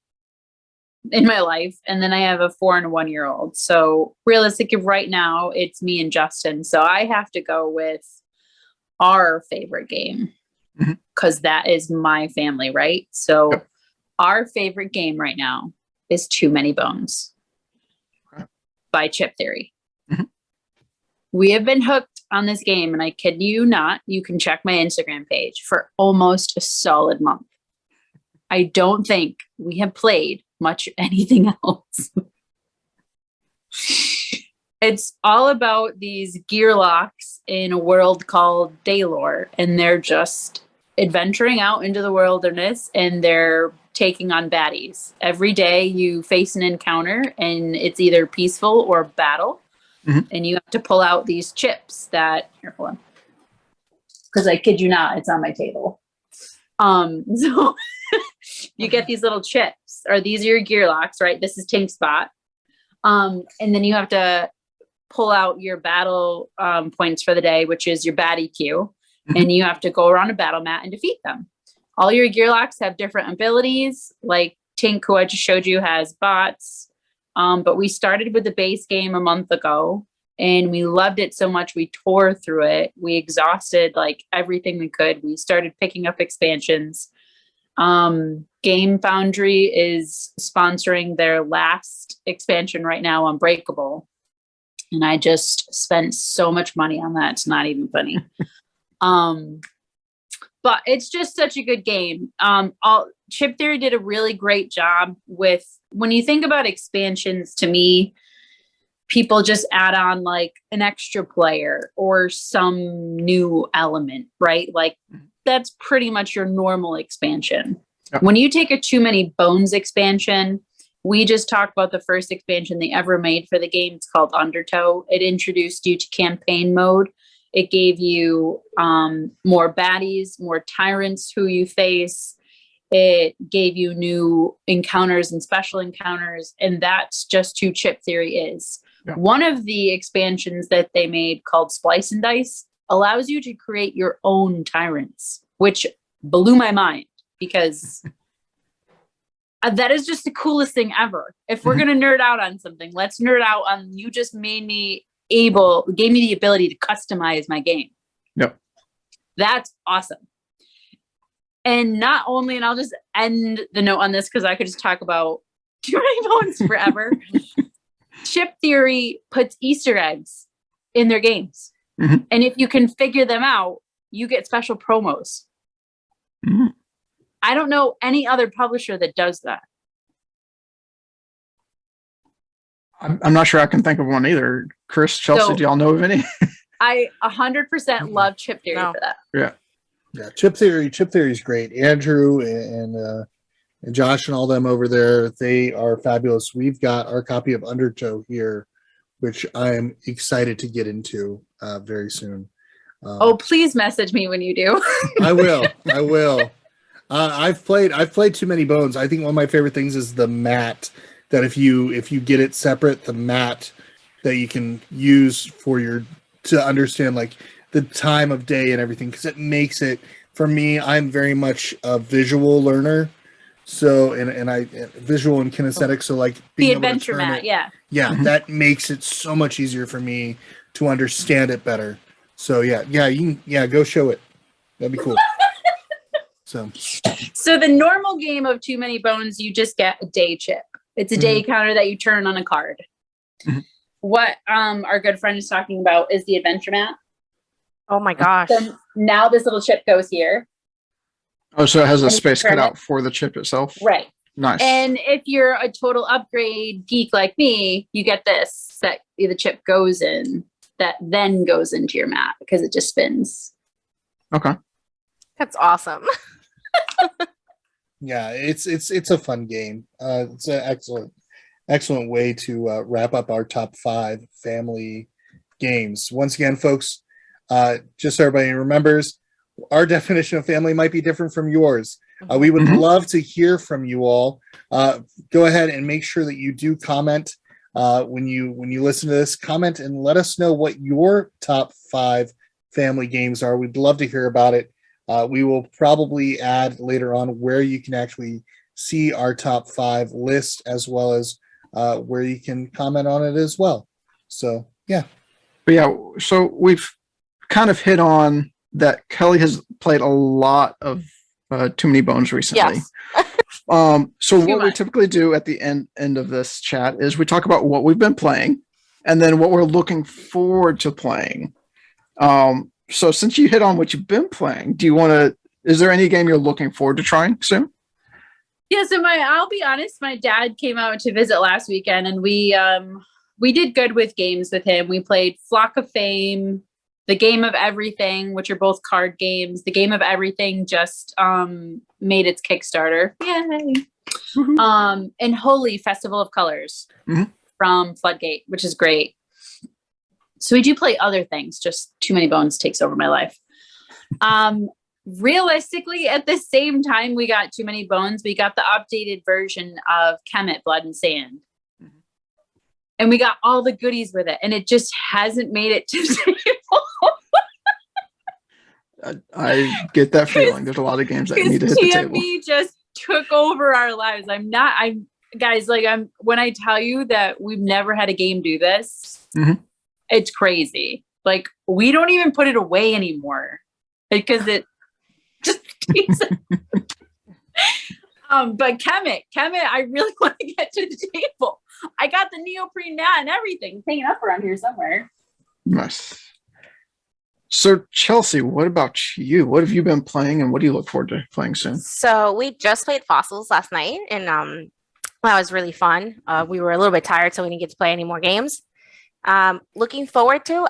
my life. And then I have a 4 and a 1 year old. So realistically, right now it's me and Justin. So I have to go with our favorite game because that is my family, right? So our favorite game right now is Too Many Bones by Chip Theory. We have been hooked on this game, and I kid you not, you can check my Instagram page, for almost a solid month. I don't think we have played much anything else. It's all about these gear locks in a world called Daylor, and they're just adventuring out into the wilderness, and they're taking on baddies. Every day you face an encounter, and it's either peaceful or battle. And you have to pull out these chips that, here, hold on, because I kid you not, it's on my table. So you get these little chips, or these are your gear locks, right? This is Tink Spot. And then you have to pull out your battle points for the day, which is your baddie queue. And you have to go around a battle mat and defeat them. All your gear locks have different abilities. Like Tink, who I just showed you, has bots. But we started with the base game a month ago, and we loved it so much we tore through it. We exhausted like everything we could. We started picking up expansions. Game Foundry is sponsoring their last expansion right now, Unbreakable. And I just spent so much money on that. It's not even funny. But it's just such a good game. Chip Theory did a really great job with, when you think about expansions, to me, people just add on like an extra player or some new element, right? Like that's pretty much your normal expansion. Yep. When you take a Too Many Bones expansion, we just talked about the first expansion they ever made for the game. It's called Undertow. It introduced you to campaign mode. It gave you more baddies, more tyrants who you face. It gave you new encounters and special encounters. And that's just who Chip Theory is. Yeah. One of the expansions that they made, called Splice and Dice, allows you to create your own tyrants, which blew my mind because that is just the coolest thing ever. If we're going to nerd out on something, let's nerd out on, you just gave me the ability to customize my game. Yep. That's awesome. And not only, and I'll just end the note on this because I could just talk about Too Many Bones forever. Chip Theory puts Easter eggs in their games. And if you can figure them out, you get special promos. I don't know any other publisher that does that. I'm not sure I can think of one either. Chris, Chelsea, do y'all know of any? I 100% love Chip Theory for that. Yeah, Chip Theory is great. Andrew and Josh and all them over there, they are fabulous. We've got our copy of Undertow here, which I am excited to get into very soon. Please message me when you do. I will. I've played Too Many Bones. I think one of my favorite things is the mat. That if you get it separate, the mat that you can use to understand like the time of day and everything, because it makes it, for me, I'm very much a visual learner. So and I visual and kinesthetic. So like The being able to adventure turn mat, it, yeah. yeah, Mhm. that makes it so much easier for me to understand it better. So you can go show it. That'd be cool. So So the normal game of Too Many Bones, you just get a day chip. It's a day counter that you turn on a card. Mhm. What our good friend is talking about is the adventure mat. Oh my gosh. So now this little chip goes here. Oh, so it has a And you space turn cut it. out for the chip itself. Right. Nice. And if you're a total upgrade geek like me, you get this that the chip goes in that then goes into your mat because it just spins. Okay. That's awesome. yeah, it's a fun game. It's an excellent way to wrap up our top 5 family games. Once again, folks, just so everybody remembers, our definition of family might be different from yours. We would Mhm. love to hear from you all. Go ahead and make sure that you do comment when you listen to this. Comment and let us know what your top 5 family games are. We'd love to hear about it. We will probably add later on where you can actually see our top 5 list, as well as where you can comment on it as well. So yeah. But yeah, so we've kind of hit on that Kelly has played a lot of Too Many Bones recently. Yes. So Too what we much. typically do at the end of this chat is we talk about what we've been playing and then what we're looking forward to playing. So since you hit on what you've been playing, is there any game you're looking forward to trying soon? Yeah, so I'll be honest, my dad came out to visit last weekend and we did good with games with him. We played Flock of Fame, The Game of Everything, which are both card games. The Game of Everything just made its Kickstarter. Yay. And Holy Festival of Colors Mhm. from Floodgate, which is great. So we do play other things, just Too Many Bones takes over my life. Realistically, at the same time we got Too Many Bones, we got the updated version of Kemet Blood and Sand. And we got all the goodies with it, and it just hasn't made it to the table. I get that feeling. There's a lot of games that need to hit the table. TMB just took over our lives. When I tell you that we've never had a game do this, Mhm. it's crazy. Like, we don't even put it away anymore because it just but Kemet, I really want to get to the table. I got the neoprene mat and everything hanging up around here somewhere. Nice. So Chelsea, what about you? What have you been playing and what do you look forward to playing soon? So we just played Fossils last night, and that was really fun. We were a little bit tired, so we didn't get to play any more games. I am looking forward to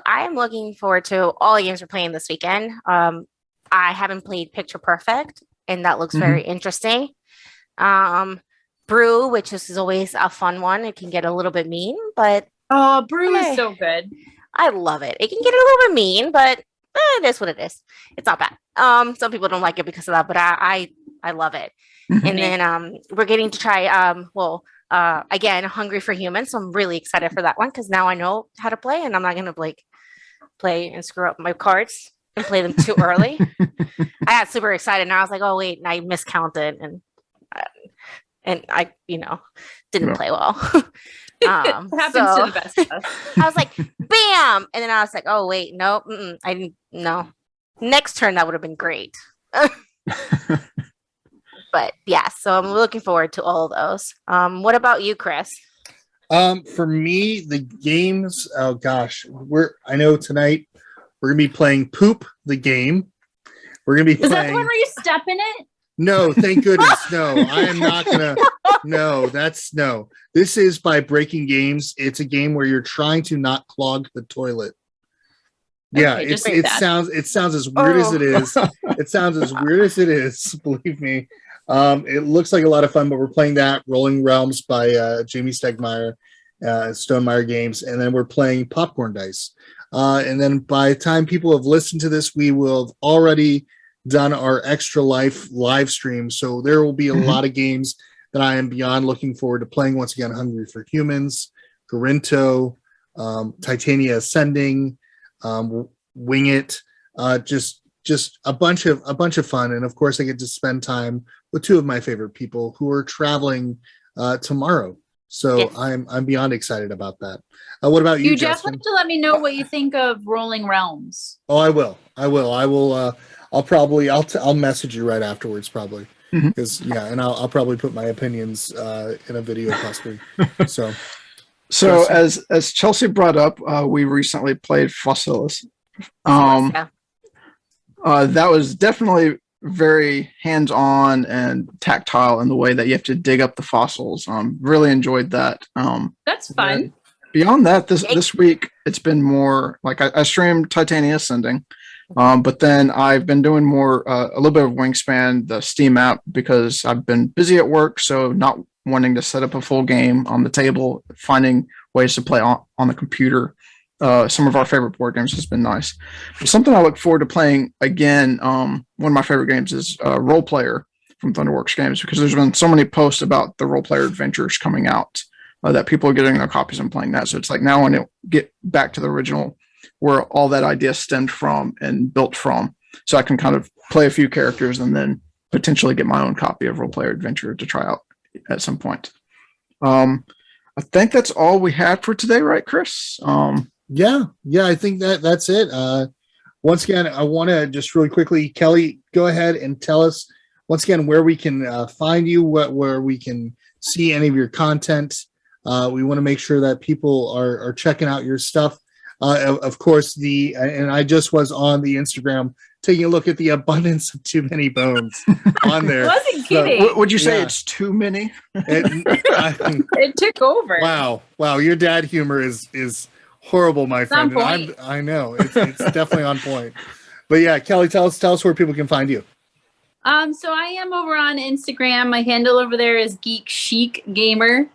all the games we're playing this weekend. I haven't played Picture Perfect, and that looks very interesting. Brew, which is always a fun one. It can get a little bit mean, but Brew hey, is so good. I love it. It can get a little bit mean, but it is what it is. It's not bad. Some people don't like it because of that, but I love it. And then we're getting to try again, Hungry for Humans. So I'm really excited for that one because now I know how to play, and I'm not gonna play and screw up my cards and play them too early. I got super excited, and I was like, oh wait, and I miscounted, and I didn't play well. It happens to the best of us. I was like, bam, and then I was like, oh wait, no, I didn't. No, next turn that would have been great. But yeah, so I'm looking forward to all of those. What about you, Chris? For me, the games. Oh gosh, I know tonight we're gonna be playing Poop the game. We're gonna be Is playing. that the one where you step in it? No, thank goodness. No, I am not gonna. No, no. This is by Breaking Games. It's a game where you're trying to not clog the toilet. Yeah, Okay, it sounds as weird as it is. It sounds as weird as it is. Believe me. It looks like a lot of fun, but we're playing that Rolling Realms by Jamie Stegmaier, Stonemeyer Games, and then we're playing Popcorn Dice. And then by the time people have listened to this, we will have already done our Extra Life live stream. So there will be a lot of games that I am beyond looking forward to playing. Once again, Hungry for Humans, Corinto, Titania Ascending, Wing It, just a bunch of fun. And of course, I get to spend time with two of my favorite people who are traveling tomorrow. So Yes. I'm beyond excited about that. What about you, You just Justin? have to let me know what you think of Rolling Realms. Oh, I will. I'll message you right afterwards, probably. Mhm. Because and I'll probably put my opinions in a video possibly. So So Justin? as Chelsea brought up, we recently played Fossilis. Yeah. That was definitely very hands-on and tactile in the way that you have to dig up the fossils. Really enjoyed that. That's fun. Beyond that, this week it's been more like I streamed Titania Ascending, but then I've been doing more a little bit of Wingspan, the Steam app, because I've been busy at work, so not wanting to set up a full game on the table, finding ways to play on the computer. Some of our favorite board games has been nice. But something I look forward to playing again. One of my favorite games is Role Player from Thunderworks Games, because there's been so many posts about the Role Player adventures coming out that people are getting their copies and playing that. So it's like now I want to get back to the original where all that idea stemmed from and built from, so I can kind of play a few characters and then potentially get my own copy of Role Player Adventure to try out at some point. I think that's all we had for today, right, Chris? Yeah, I think that's it. Once again, I want to just really quickly, Kelly, go ahead and tell us once again where we can find you, where we can see any of your content. We want to make sure that people are checking out your stuff. Of course, and I just was on the Instagram taking a look at the abundance of Too Many Bones on there. I wasn't kidding. Would you say Yeah. it's too many? It took over. Wow, your dad humor is horrible, my friend. on point. I know it's definitely on point. But yeah, Kelly, tell us where people can find you. So I am over on Instagram. My handle over there is Geek Chic Gamer.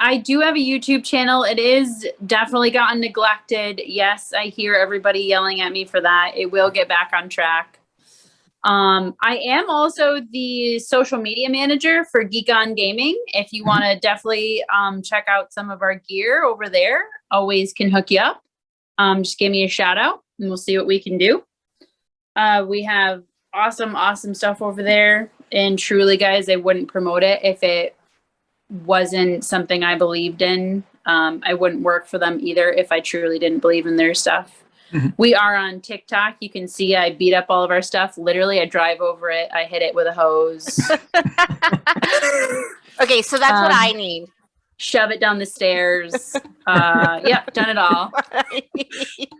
I do have a YouTube channel. It is definitely gotten neglected. Yes, I hear everybody yelling at me for that. It will get back on track. I am also the social media manager for Geek On Gaming. If you want to definitely check out some of our gear over there, always can hook you up. Just give me a shout out and we'll see what we can do. We have awesome stuff over there. And truly, guys, I wouldn't promote it if it wasn't something I believed in. I wouldn't work for them either if I truly didn't believe in their stuff. Mhm. We are on TikTok. You can see I beat up all of our stuff. Literally, I drive over it. I hit it with a hose. Okay, so that's what I need. Shove it down the stairs. Yep, done it all.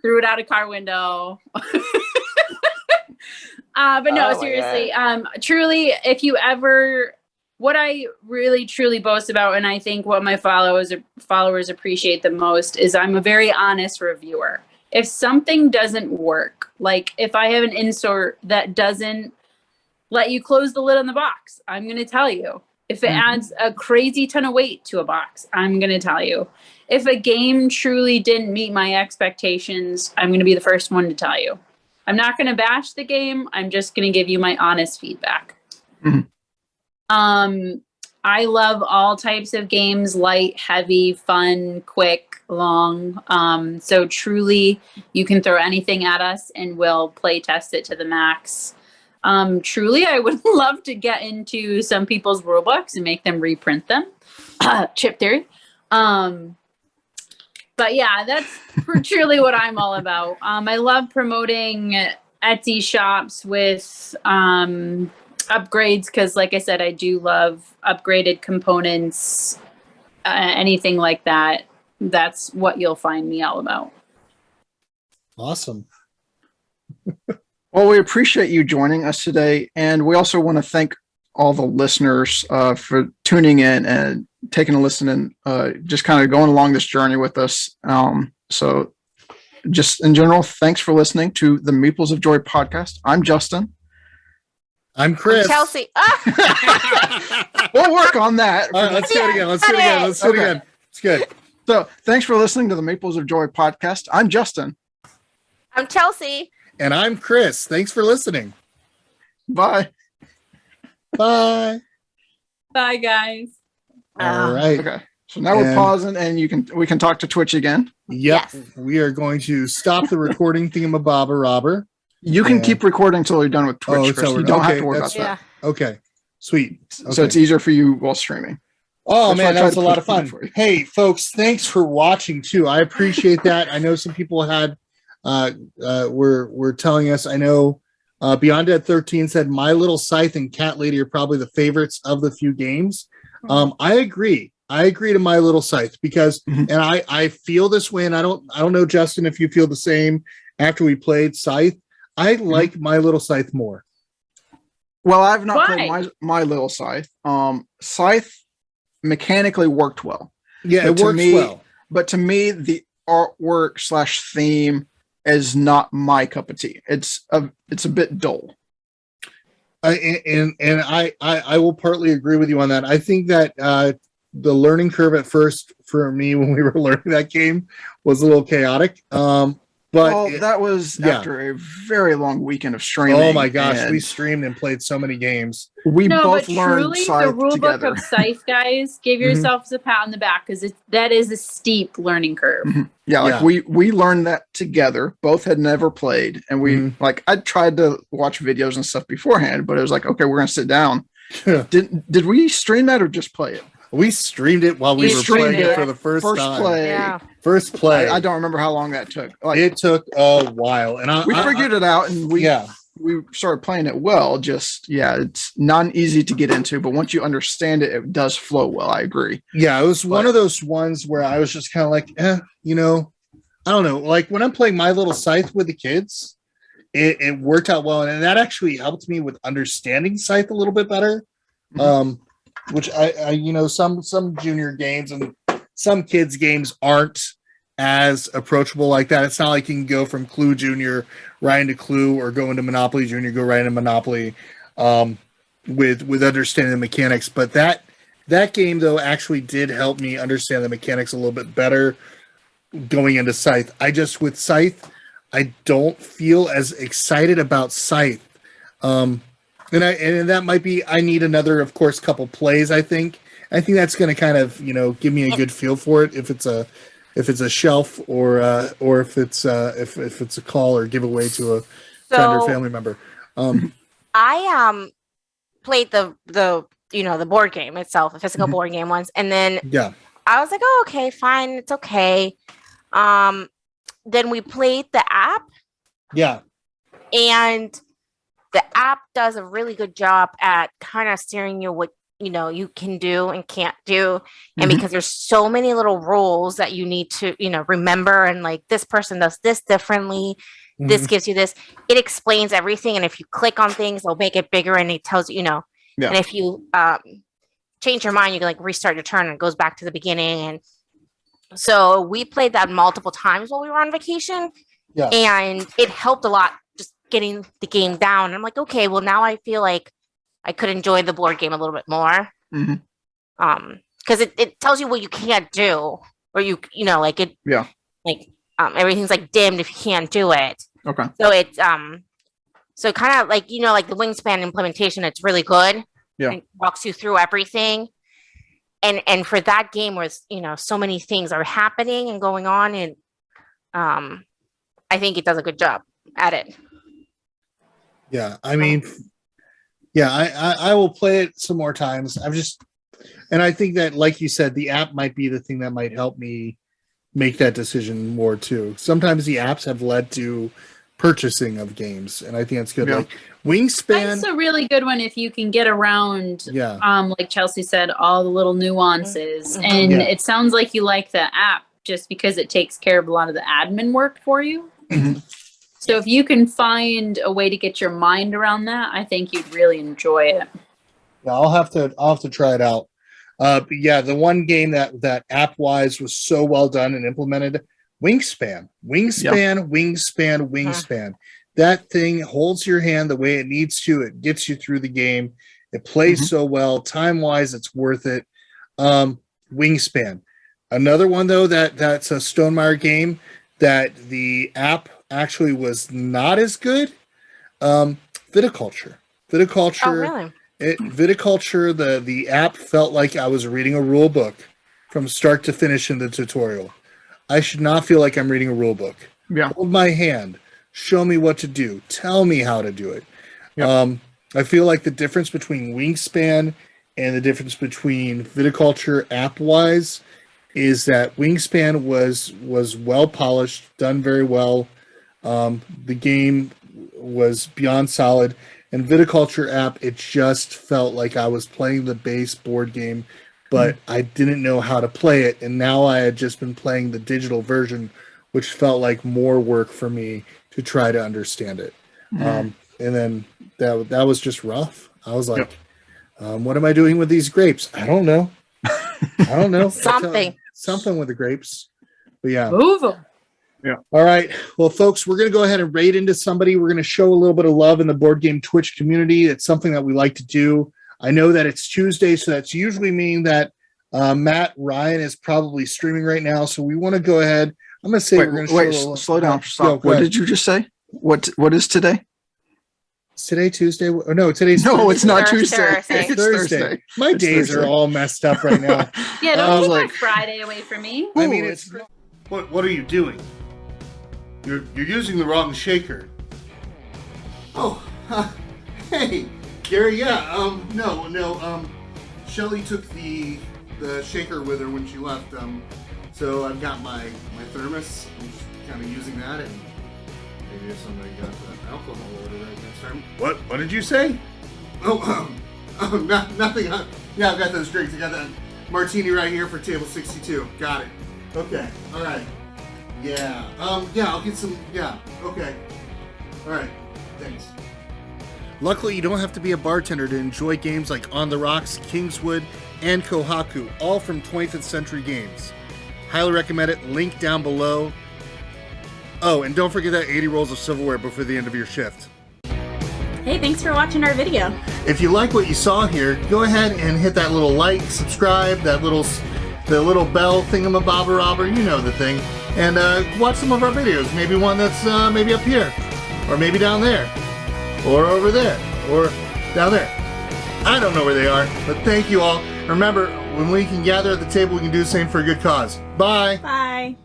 Threw it out a car window. But no, Oh my seriously, truly, if you ever, what I really truly boast about, and I think what my followers appreciate the most, is I'm a very honest reviewer. If something doesn't work, like if I have an insert that doesn't let you close the lid on the box, I'm going to tell you. If it adds a crazy ton of weight to a box, I'm going to tell you. If a game truly didn't meet my expectations, I'm going to be the first one to tell you. I'm not going to bash the game. I'm just going to give you my honest feedback. Mhm. I love all types of games, light, heavy, fun, quick, long. So truly, you can throw anything at us and we'll play test it to the max. Truly, I would love to get into some people's rulebooks and make them reprint them. Chip theory. But yeah, that's truly what I'm all about. I love promoting Etsy shops with upgrades because, like I said, I do love upgraded components, anything like that. That's what you'll find me all about. Awesome. Well, we appreciate you joining us today, and we also want to thank all the listeners for tuning in and taking a listen and just kind of going along this journey with us. So just in general, thanks for listening to the Meeples of Joy podcast. I'm Justin. I'm Chris. Chelsea. We'll work on that. All right, let's do it again. Let's do it again. It's good. So thanks for listening to the Maples of Joy podcast. I'm Justin. I'm Chelsea. And I'm Chris. Thanks for listening. Bye. Bye. Bye, guys. All right. Okay. So now we're pausing and we can talk to Twitch again. Yep. Yes. We are going to stop the recording thingamabobber robber. You can And- keep recording until you're done with Twitch, Oh, it's Chris. over. You don't have Okay, to worry about that's that. Yeah. Okay, sweet. Okay. So it's easier for you while streaming. Oh That's why I man, that tried was to a lot push of fun. it for you. Hey, folks, thanks for watching too. I appreciate that. I know some people had were telling us. I know Beyond Dead 13 said My Little Scythe and Cat Lady are probably the favorites of the few games. I agree. I agree to My Little Scythe because, Mhm. and I feel this way, and I don't know, Justin, if you feel the same after we played Scythe. I like My Little Scythe more. Well, I've not Why? played my Little Scythe. Scythe mechanically worked well, Yeah, But it to works me- well. but to me, the artwork / theme is not my cup of tea. It's a bit dull. I will partly agree with you on that. I think that the learning curve at first for me when we were learning that game was a little chaotic. But well, it- that was yeah. after a very long weekend of streaming. oh my gosh, we and streamed and played so many games. we No, both but learned truly, the Scythe rule book together. of Scythe, guys, give Mhm. yourselves a pat on the back because that is a steep learning curve. Yeah, like Yeah. we learned that together. Both had never played, and we Mhm. like I tried to watch videos and stuff beforehand, but it was like, okay, we're gonna sit down. Did we stream that or just play it? We streamed it while we You were streamed playing it it. for the first time. play. Yeah. First play. I don't remember how long that took. Like It took a while, and we figured it out, and we started playing it well. Just it's not easy to get into, but once you understand it, it does flow well. I agree. Yeah, it was one But- of those ones where I was just kind of like, I don't know. Like when I'm playing My Little Scythe with the kids, it worked out well, and that actually helped me with understanding Scythe a little bit better. Which I some junior games and some kids games aren't as approachable like that. It's not like you can go from Clue Junior right into Clue or go into Monopoly Junior, go right into Monopoly with understanding the mechanics. But that game though actually did help me understand the mechanics a little bit better going into Scythe. With Scythe, I don't feel as excited about Scythe. And that might be I need another, of course, couple plays. I think that's going to kind of give me a good feel for it if it's a shelf or if it's a call or giveaway to a friend or So family member. I played the board game itself, a physical board game once, and then Yeah, I was like, oh, okay, fine, it's okay. Then we played the app, yeah, and the app does a really good job at kind of steering you what you can do and can't do. And Mhm. because there's so many little rules that you need to remember, and like this person does this differently, this gives you this, it explains everything, and if you click on things it'll make it bigger, and it tells you Yeah. and if you change your mind, you can like restart your turn and it goes back to the beginning. And so we played that multiple times while we were on vacation. Yeah. And it helped a lot just getting the game down. And I'm like, okay, well now I feel like I could enjoy the board game a little bit more. Mhm. Because it tells you what you can't do, or like it Yeah. like everything's like dimmed if you can't do it. Okay. So it's so kind of like like the Wingspan implementation, it's really good. Yeah. It walks you through everything. And for that game where so many things are happening and going on, and I think it does a good job at it. yeah. I mean, yeah, I will play it some more times. And I think that, like you said, the app might be the thing that might help me make that decision more too. Sometimes the apps have led to purchasing of games, and I think that's good. Yeah. Like Wingspan, That's a really good one if you can get around, yeah, like Chelsea said, all the little nuances. Mhm. And Yeah. it sounds like you like the app just because it takes care of a lot of the admin work for you. Mhm. So if you can find a way to get your mind around that, I think you'd really enjoy it. yeah. I'll have to try it out. But yeah, the one game that app wise was so well done and implemented, Wingspan. That thing holds your hand the way it needs to. It gets you through the game. It plays so well. Time wise, it's worth it. Wingspan. Another one though that's a Stonemeyer game that the app actually was not as good. Viticulture. Oh, really? Viticulture, the app felt like I was reading a rule book from start to finish in the tutorial. I should not feel like I'm reading a rule book. Yeah. Hold my hand. show me what to do, tell me how to do it. Yep. I feel like the difference between Wingspan and the difference between Viticulture app-wise is that Wingspan was well polished, done very well. The game was beyond solid, and Viticulture app, it just felt like I was playing the base board game, but I didn't know how to play it, and now I had just been playing the digital version, which felt like more work for me to try to understand it. And then that was just rough. I was like, what am I doing with these grapes? I don't know. Something with the grapes. But yeah. Move 'em. Yeah. All right. Well, folks, we're going to go ahead and raid into somebody. We're going to show a little bit of love in the board game Twitch community. It's something that we like to do. I know that it's Tuesday, so that's usually mean that Matt Ryan is probably streaming right now. So we want to go ahead. I'm going to say we're going to show slow down. Stop. What did you just say? What is today? Is today Tuesday? Oh, no, today's No, Thursday. it's not Tuesday. Thursday. It's Thursday. My days are all messed up right now. Yeah, I don't was take my like- Friday away from me. I mean, it's what are you doing? You're using the wrong shaker. Oh, hey, Gary. Yeah. No. Shelly took the shaker with her when she left. So I've got my thermos. I'm just kind of using that, and maybe if somebody got the alcohol order right next time. What did you say? Nothing. Yeah, I've got those drinks. I got that martini right here for table 62. Got it. Okay. All right. Yeah. Yeah, I'll get some. Yeah. Okay. All right. Thanks. Luckily, you don't have to be a bartender to enjoy games like On the Rocks, Kingswood, and Kohaku, all from 25th Century Games. Highly recommend it. Link down below. Oh, and don't forget that 80 rolls of silverware before the end of your shift. Hey, thanks for watching our video. If you like what you saw here, go ahead and hit that little like, subscribe, the little bell thingamabobber, you know the thing, and watch some of our videos. Maybe one that's maybe up here, or maybe down there, or over there, or down there. I don't know where they are, but thank you all. Remember, when we can gather at the table, we can do the same for a good cause. Bye. Bye.